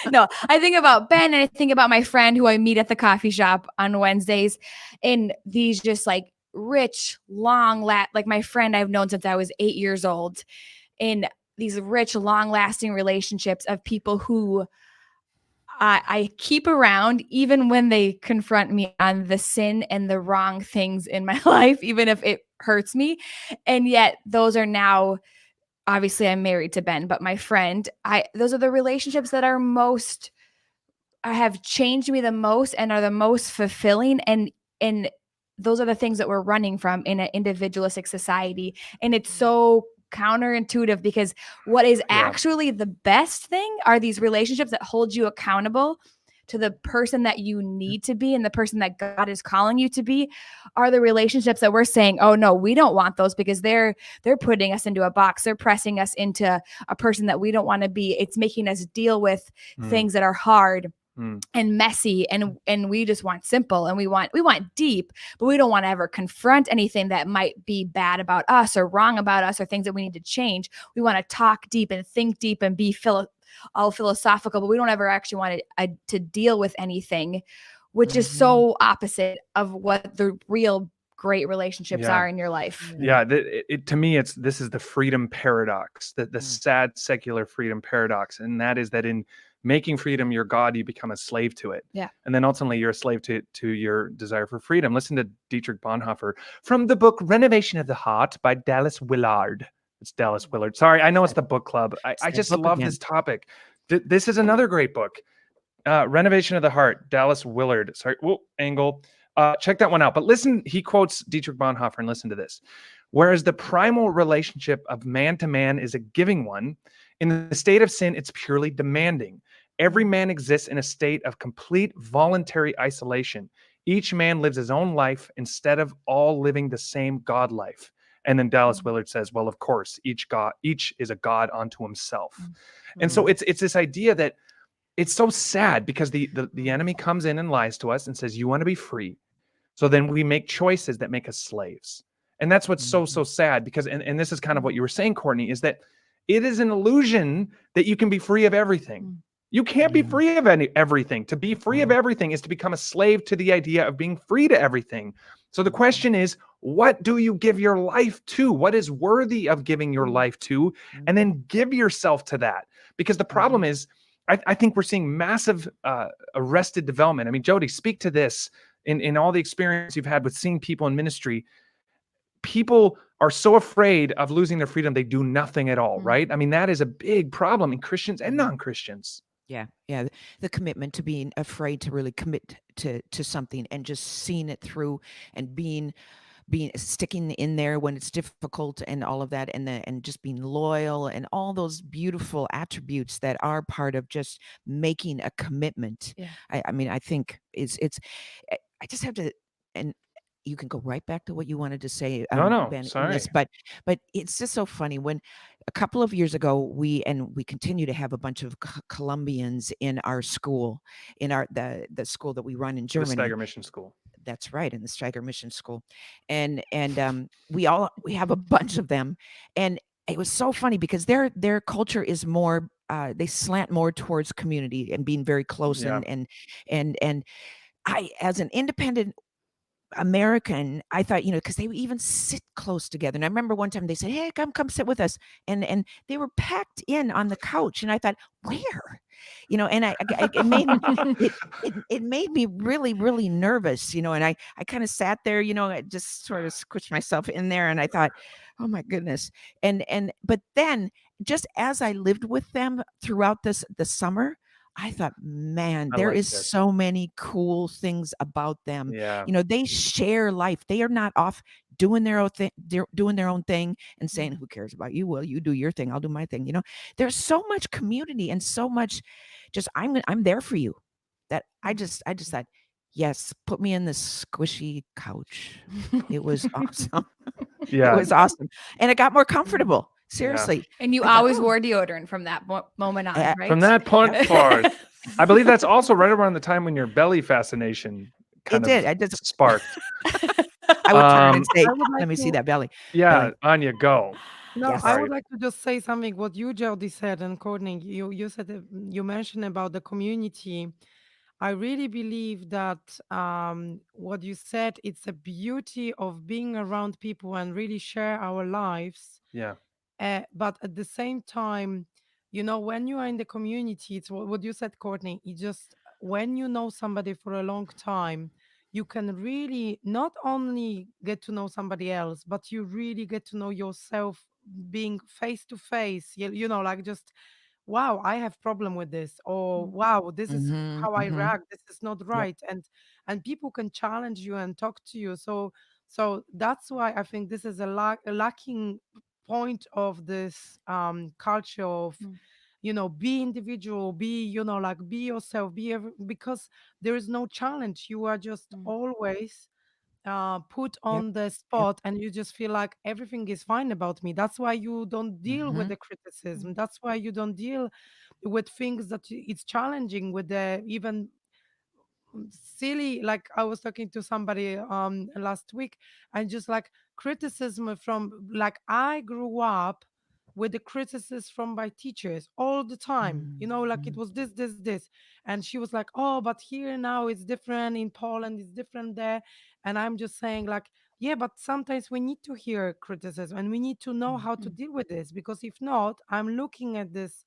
No, I think about Ben, and I think about my friend who I meet at the coffee shop on Wednesdays, and these just like rich, like my friend I've known since I was 8 years old, in these rich, long-lasting relationships of people who I keep around even when they confront me on the sin and the wrong things in my life, even if it hurts me. And yet those are now, obviously I'm married to Ben, but my friend, those are the relationships that are have changed me the most and are the most fulfilling. And those are the things that we're running from in an individualistic society. And it's so counterintuitive, because what is actually the best thing are these relationships that hold you accountable to the person that you need to be and the person that God is calling you to be are the relationships that we're saying, oh no, we don't want those because they're putting us into a box. They're pressing us into a person that we don't want to be. It's making us deal with things that are hard and messy, and we just want simple, and we want deep, but we don't want to ever confront anything that might be bad about us or wrong about us or things that we need to change. We want to talk deep and think deep and be all philosophical, but we don't ever actually want to deal with anything, which is so opposite of what the real great relationships are in your life. Yeah, to me, this is the freedom paradox, the sad secular freedom paradox, and that is that in making freedom your God, you become a slave to it. Yeah. And then ultimately you're a slave to your desire for freedom. Listen to Dietrich Bonhoeffer from the book Renovation of the Heart by Dallas Willard. It's Dallas Willard. Sorry, I know it's the book club. I just love this topic. This is another great book. Renovation of the Heart, Dallas Willard. Sorry, angle. Check that one out. But listen, he quotes Dietrich Bonhoeffer, and listen to this. Whereas the primal relationship of man to man is a giving one, in the state of sin, it's purely demanding. Every man exists in a state of complete voluntary isolation. Each man lives his own life instead of all living the same God life. And then Dallas Willard says, well, of course, each is a God unto himself. And so it's this idea that it's so sad because the enemy comes in and lies to us and says, you want to be free. So then we make choices that make us slaves. And that's what's so sad because, and this is kind of what you were saying, Courtney, is that it is an illusion that you can be free of everything. You can't be free of everything. To be free of everything is to become a slave to the idea of being free to everything. So the question is, what do you give your life to? What is worthy of giving your life to? And then give yourself to that. Because the problem is, I think we're seeing massive arrested development. I mean, Jodi, speak to this in all the experience you've had with seeing people in ministry. People are so afraid of losing their freedom, they do nothing at all, right? I mean, that is a big problem in Christians and non-Christians. Yeah. The commitment to being afraid to really commit to something and just seeing it through and being sticking in there when it's difficult and all of that, and just being loyal and all those beautiful attributes that are part of just making a commitment. Yeah. I mean, I think I just have to, and you can go right back to what you wanted to say. No, Ben, sorry. in this, but it's just so funny when a couple of years ago we continue to have a bunch of Colombians in our school, in the school that we run in Germany. The Steiger Mission School. That's right, in the Steiger Mission School, and we have a bunch of them, and it was so funny because their culture is more they slant more towards community and being very close, and I, as an independent American, I thought, because they would even sit close together. And I remember one time they said, "Hey, come sit with us," and they were packed in on the couch, and I thought, where, and it made it made me really, really nervous, and I kind of sat there, I just sort of squished myself in there, and I thought, oh my goodness, but then just as I lived with them throughout the summer, I thought, man, there is so many cool things about them. Yeah. They share life. They are not off doing their own thing, doing their own thing and saying, who cares about you? Well, you do your thing, I'll do my thing. There's so much community and so much just I'm there for you, that I just thought, yes, put me in this squishy couch. It was awesome. Yeah. It was awesome. And it got more comfortable. Seriously. And you always wore deodorant from that moment on, right? From that point forward. I believe that's also right around the time when your belly fascination I did sparked. I would turn and say, I would like let me see to- that belly. Yeah, Ania, go. No, Yes. I Sorry. would like to just say something. What you, Jodi, said, and Courtney, you said you mentioned about the community. I really believe that what you said, it's a beauty of being around people and really share our lives. Yeah. But at the same time, when you are in the community, it's what you said, Courtney. It just, when you know somebody for a long time, you can really not only get to know somebody else, but you really get to know yourself, being face to face. Like just, wow, I have problem with this, or wow, this is how I react. This is not right, and people can challenge you and talk to you. So that's why I think this is a lacking point of this culture of be individual, be, like be yourself, because there is no challenge. You are just Mm. always put Yep. on the spot, and you just feel like everything is fine about me. That's why you don't deal with Mhm. the criticism. That's why you don't deal with things that it's challenging, with the even silly. Like, I was talking to somebody last week, and just like criticism from, like, I grew up with the criticism from my teachers all the time, like it Mhm. was this, and she was like, oh, but here now it's different, in Poland it's different there. And I'm just saying, like, yeah, but sometimes we need to hear criticism, and we need to know how to Mm. deal with this, because if not, I'm looking at this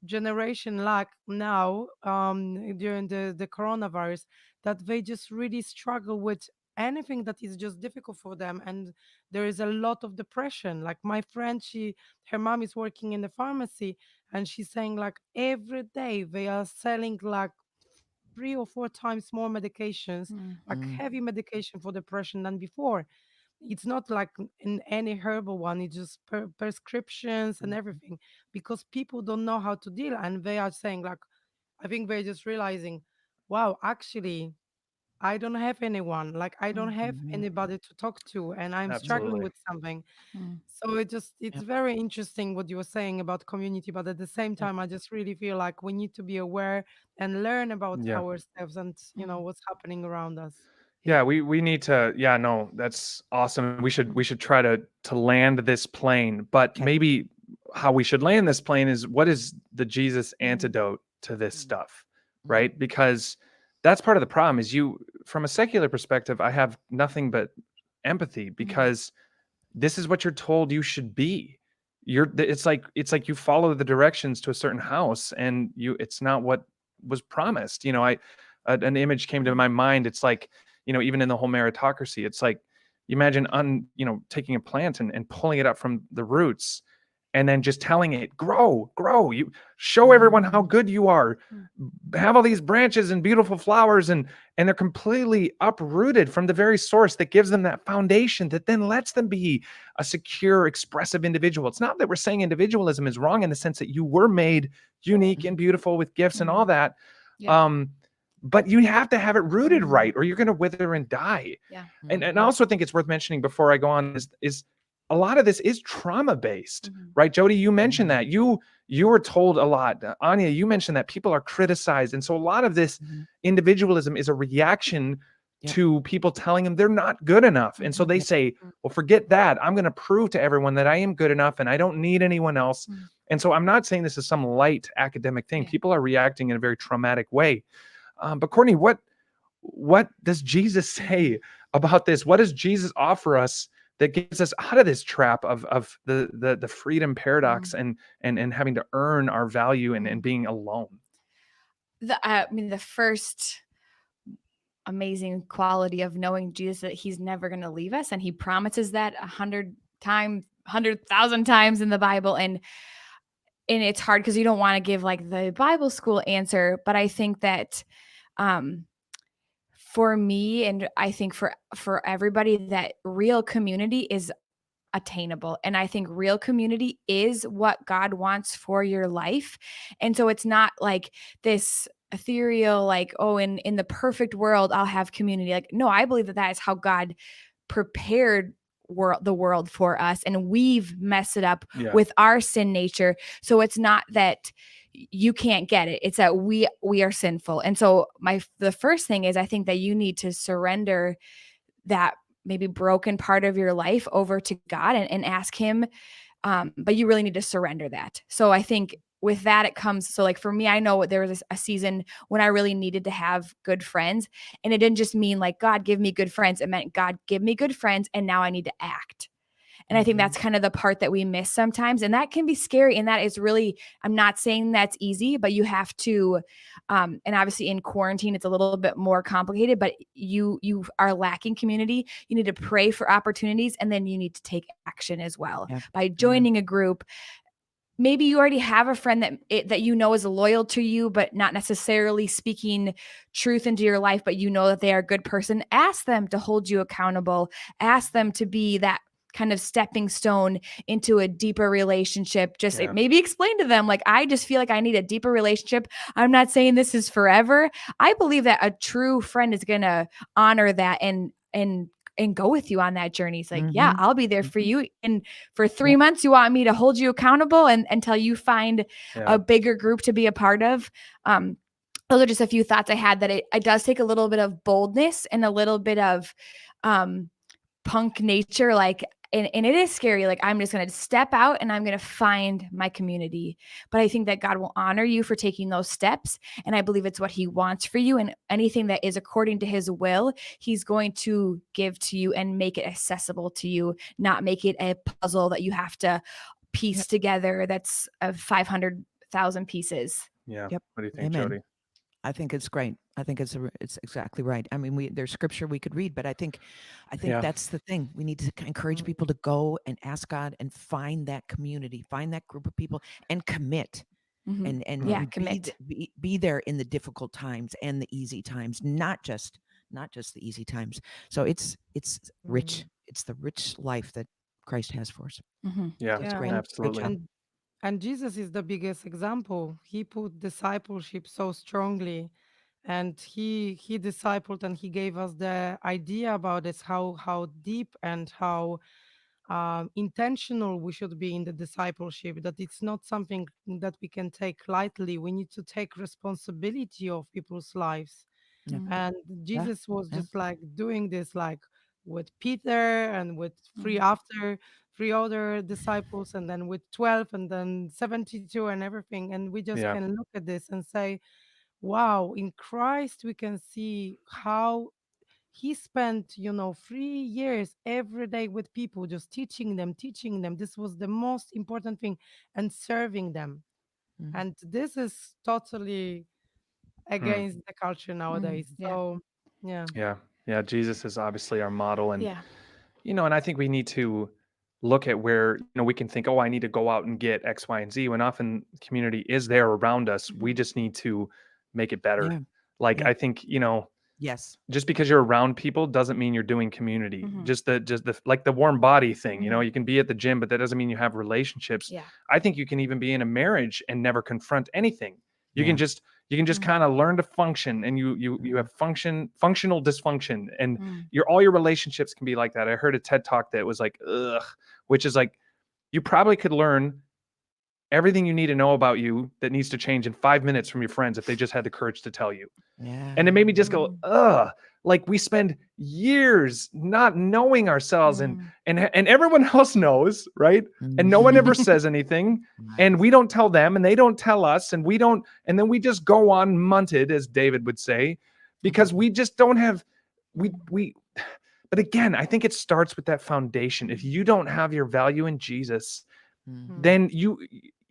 generation, like now, during the coronavirus, that they just really struggle with anything that is just difficult for them, and there is a lot of depression. Like my friend, her mom is working in the pharmacy, and she's saying, like, every day they are selling like 3 or 4 times more medications, Mm. like Mm. heavy medication for depression, than before. It's not like in any herbal one, it's just prescriptions and Mhm. everything, because people don't know how to deal, and they are saying, like, I think they're just realizing, wow, actually, I don't have anyone, like I don't Mm. have Mhm. anybody to talk to, and I'm struggling Absolutely. with something. Mm. So it's Yep. very interesting what you were saying about community, but at the same Yep. time, I just really feel like we need to be aware and learn about Yeah. ourselves, and Mm. what's happening around us. Yep. Yeah, we need to. Yeah, no, that's awesome. We should try to land this plane, but Okay. maybe how we should land this plane is, what is the Jesus Mm. antidote to this Mm. stuff, Mm. right? Because that's part of the problem. Is, from a secular perspective, I have nothing but empathy, because this is what you're told you should be. It's like you follow the directions to a certain house, and it's not what was promised. An image came to my mind. It's like, even in the whole meritocracy, it's like, you imagine taking a plant and pulling it up from the roots, and then just telling it, grow, you show everyone how Mhm. good you are, Mm. have all these branches and beautiful flowers, and they're completely uprooted from the very source that gives them that foundation, that then lets them be a secure, expressive individual. It's not that we're saying individualism is wrong, in the sense that you were made unique and beautiful with gifts and all Mm. that. Yeah. But you have to have it rooted Mm. right, or you're going to wither and die. Yeah. And I also think it's worth mentioning before I go on, is a lot of this is trauma based, Mhm. right? Jodi, you mentioned Mhm. that you were told a lot. Ania, you mentioned that people are criticized, and so a lot of this Mhm. individualism is a reaction Yep. to people telling them they're not good enough, and so Mhm. they Yep. say, Mm. well, forget that, I'm going to prove to everyone that I am good enough and I don't need anyone else. Mm. And so I'm not saying this is some light academic thing. Yeah. People are reacting in a very traumatic way. But Courtney, what does Jesus say about this? What does Jesus offer us that gets us out of this trap of the freedom paradox, and having to earn our value, and being alone? The first amazing quality of knowing Jesus, that he's never going to leave us, and he promises that 100,000 times in the Bible. And it's hard because you don't want to give like the Bible school answer, but I think that for me, and I think for everybody, that real community is attainable. And I think real community is what God wants for your life. And so it's not like this ethereal, like, oh, in the perfect world, I'll have community. Like, no, I believe that is how God prepared the world for us, and we've messed it up Yeah. with our sin nature. So it's not that you can't get it, it's that we are sinful. And so the first thing is, I think that you need to surrender that maybe broken part of your life over to God, and ask him. But you really need to surrender that. So I think with that, it comes. So like for me, I know there was a season when I really needed to have good friends, and it didn't just mean like, God, give me good friends. It meant, God, give me good friends, and now I need to act. And I think that's kind of the part that we miss sometimes. And that can be scary. And that is really, I'm not saying that's easy, but you have to, and obviously in quarantine, it's a little bit more complicated, but you are lacking community. You need to pray for opportunities, and then you need to take action as well Yeah. by joining a group. Maybe you already have a friend that you know is loyal to you, but not necessarily speaking truth into your life, but you know that they are a good person. Ask them to hold you accountable. Ask them to be that kind of stepping stone into a deeper relationship. Just Yeah. maybe explain to them, like, I just feel like I need a deeper relationship. I'm not saying this is forever. I believe that a true friend is going to honor that and go with you on that journey. It's like, yeah, Mhm. I'll be there for Mhm. you. And for 3 months, you want me to hold you accountable and until you find Yeah. a bigger group to be a part of. Those are just a few thoughts I had, that it does take a little bit of boldness and a little bit of punk nature. Like, and it is scary. Like, I'm just going to step out and I'm going to find my community. But I think that God will honor you for taking those steps. And I believe it's what he wants for you. And anything that is according to his will, he's going to give to you and make it accessible to you, not make it a puzzle that you have to piece together. That's of 500,000 pieces. Yeah. Yep. What do you think, Amen. Jodi? I think it's great. I think it's exactly right. I mean, there's scripture we could read, but I think Yeah. that's the thing. We need to encourage people to go and ask God and find that community, find that group of people, and commit. Mhm. And Yeah, be commit. be there in the difficult times and the easy times, not just the easy times. So it's rich. It's the rich life that Christ has for us. Mhm. Yeah. It's Yeah, great. Absolutely. and Jesus is the biggest example. He put discipleship so strongly, and he discipled, and he gave us the idea about this, how deep and how intentional we should be in the discipleship, that it's not something that we can take lightly. We need to take responsibility of people's lives. Yeah. Mhm. And Yeah. Jesus was Yeah. just like doing this, like with Peter and with Mhm. three other disciples, and then with 12 and then 72 and everything. And we just Yeah. can look at this and say, wow, in Christ we can see how he spent 3 years every day with people, just teaching them. This was the most important thing, and serving them. Mhm. And this is totally Hmm. against the culture nowadays. Yeah. So yeah. Yeah. Yeah. Jesus is obviously our model. And, Yeah. and I think we need to look at where, we can think, oh, I need to go out and get X, Y, and Z, when often community is there around us. We Mhm. just need to make it better. Yeah. Like, Yeah. I think, Yes. just because you're around people doesn't mean you're doing community. Mhm. Just the like the warm body thing, Mhm. you can be at the gym, but that doesn't mean you have relationships. Yeah. I think you can even be in a marriage and never confront anything. You can Yeah. just Mhm. kind of learn to function, and you have functional dysfunction, and Mm. all your relationships can be like that. I heard a TED talk that was like, ugh, which is like, you probably could learn everything you need to know about you that needs to change in 5 minutes from your friends if they just had the courage to tell you. Yeah. And it made me just go, Mm. ugh. Like, we spend years not knowing ourselves, Mm. and everyone else knows, right? And no one ever says anything, and we don't tell them, and they don't tell us, and we don't, and then we just go on munted, as David would say, because we just don't have, we. But again, I think it starts with that foundation. If you don't have your value in Jesus, Mhm. then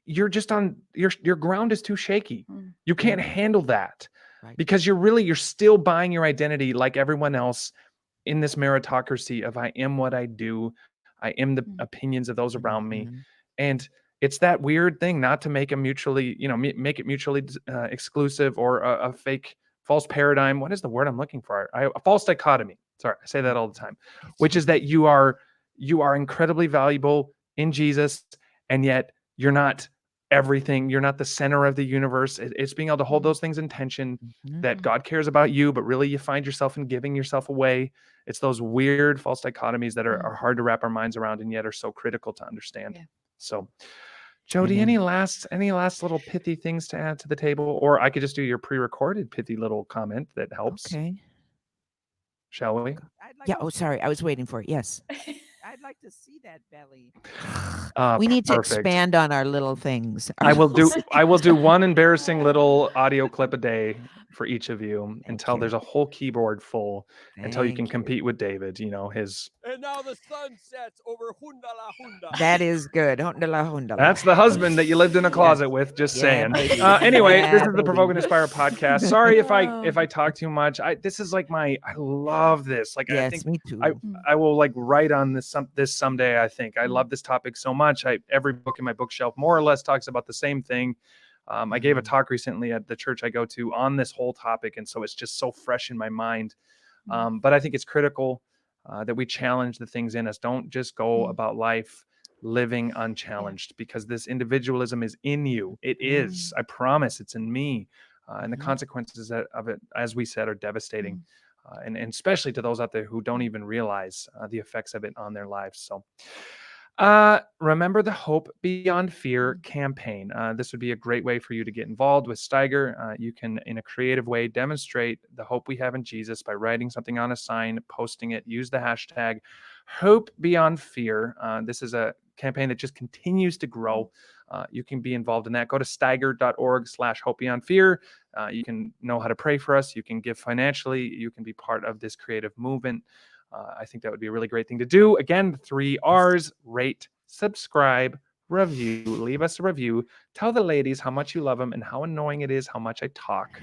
you're just on your ground is too shaky. Mm. You can't handle that. Right. Because you're still buying your identity like everyone else in this meritocracy of, I am what I do. I am the opinions of those around me. Mhm. And it's that weird thing not to make them mutually, make it mutually exclusive, or a fake false paradigm. What is the word I'm looking for? A false dichotomy. Sorry, I say that all the time, which is that you are incredibly valuable in Jesus, and yet you're not everything. You're not the center of the universe. It's being able to hold those things in tension, Mhm. that God cares about you, but really you find yourself in giving yourself away. It's those weird false dichotomies that are hard to wrap our minds around, and yet are so critical to understand. Yeah. So, Jodi, Amen. any last little pithy things to add to the table? Or I could just do your pre-recorded pithy little comment that helps. Okay. Shall we? I'd like Yeah. to Oh, sorry. I was waiting for it. Yes. I'd like to see that belly. We need to Perfect. expand on our little things. I will do one embarrassing little audio clip a day for each of you, until you. there's a whole keyboard full, until you can Thank you. compete with David, his. And now the sun sets over Hundala Hunda. That is good. Hundala, hundala. That's the husband that you lived in a closet with, just Yeah, saying. baby. Anyway, this Yeah, is the Provoke and baby. Inspire podcast. Sorry if I talk too much. This is like I love this. Like, I Yes, think me too. I will like write on this someday. I think I love this topic so much. Every book in my bookshelf more or less talks about the same thing. I gave a talk recently at the church I go to on this whole topic, and so it's just so fresh in my mind. But I think it's critical. that we challenge the things in us. Don't just go about life living unchallenged, because this individualism is in you. It is. I promise it's in me. And the consequences of it, as we said, are devastating. And especially to those out there who don't even realize the effects of it on their lives. So remember the Hope Beyond Fear campaign. This would be a great way for you to get involved with Steiger. You can, in a creative way, demonstrate the hope we have in Jesus by writing something on a sign, posting it, use the hashtag Hope Beyond Fear. This is a campaign that just continues to grow. You can be involved in that. Go to steiger.org/hope beyond fear. You can know how to pray for us. You can give financially. You can be part of this creative movement. I think that would be a really great thing to do. Again, the 3 R's: rate, subscribe, review. Leave us a review. Tell the ladies how much you love them and how annoying it is how much I talk.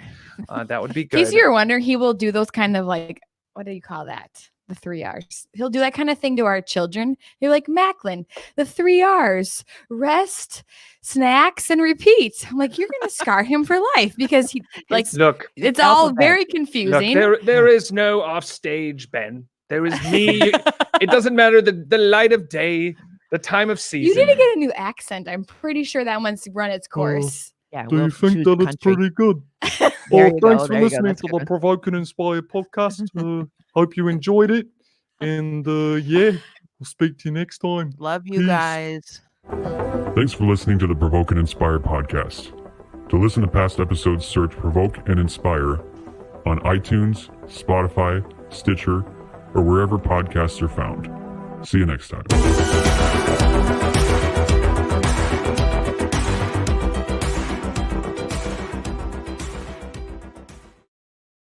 That would be good. In case you're wondering, he will do those kind of like, what do you call that? The 3 R's. He'll do that kind of thing to our children. You're like, Macklin, the 3 R's: rest, snacks, and repeat. I'm like, you're going to scar him for life, because he like, look, it's all very confusing. Look, there is no offstage, Ben. There is me. It doesn't matter the light of day, the time of season. You need to get a new accent. I'm pretty sure that one's run its course. Yeah. Do you think that it's pretty good? There Well, you go, thanks for there you go, listening that's to a the good Provoke and Inspire podcast. Hope you enjoyed it. And yeah, we'll speak to you next time. Love you Peace. guys. Thanks for listening to the Provoke and Inspire podcast. To listen to past episodes, search Provoke and Inspire on iTunes, Spotify, Stitcher, or wherever podcasts are found. See you next time.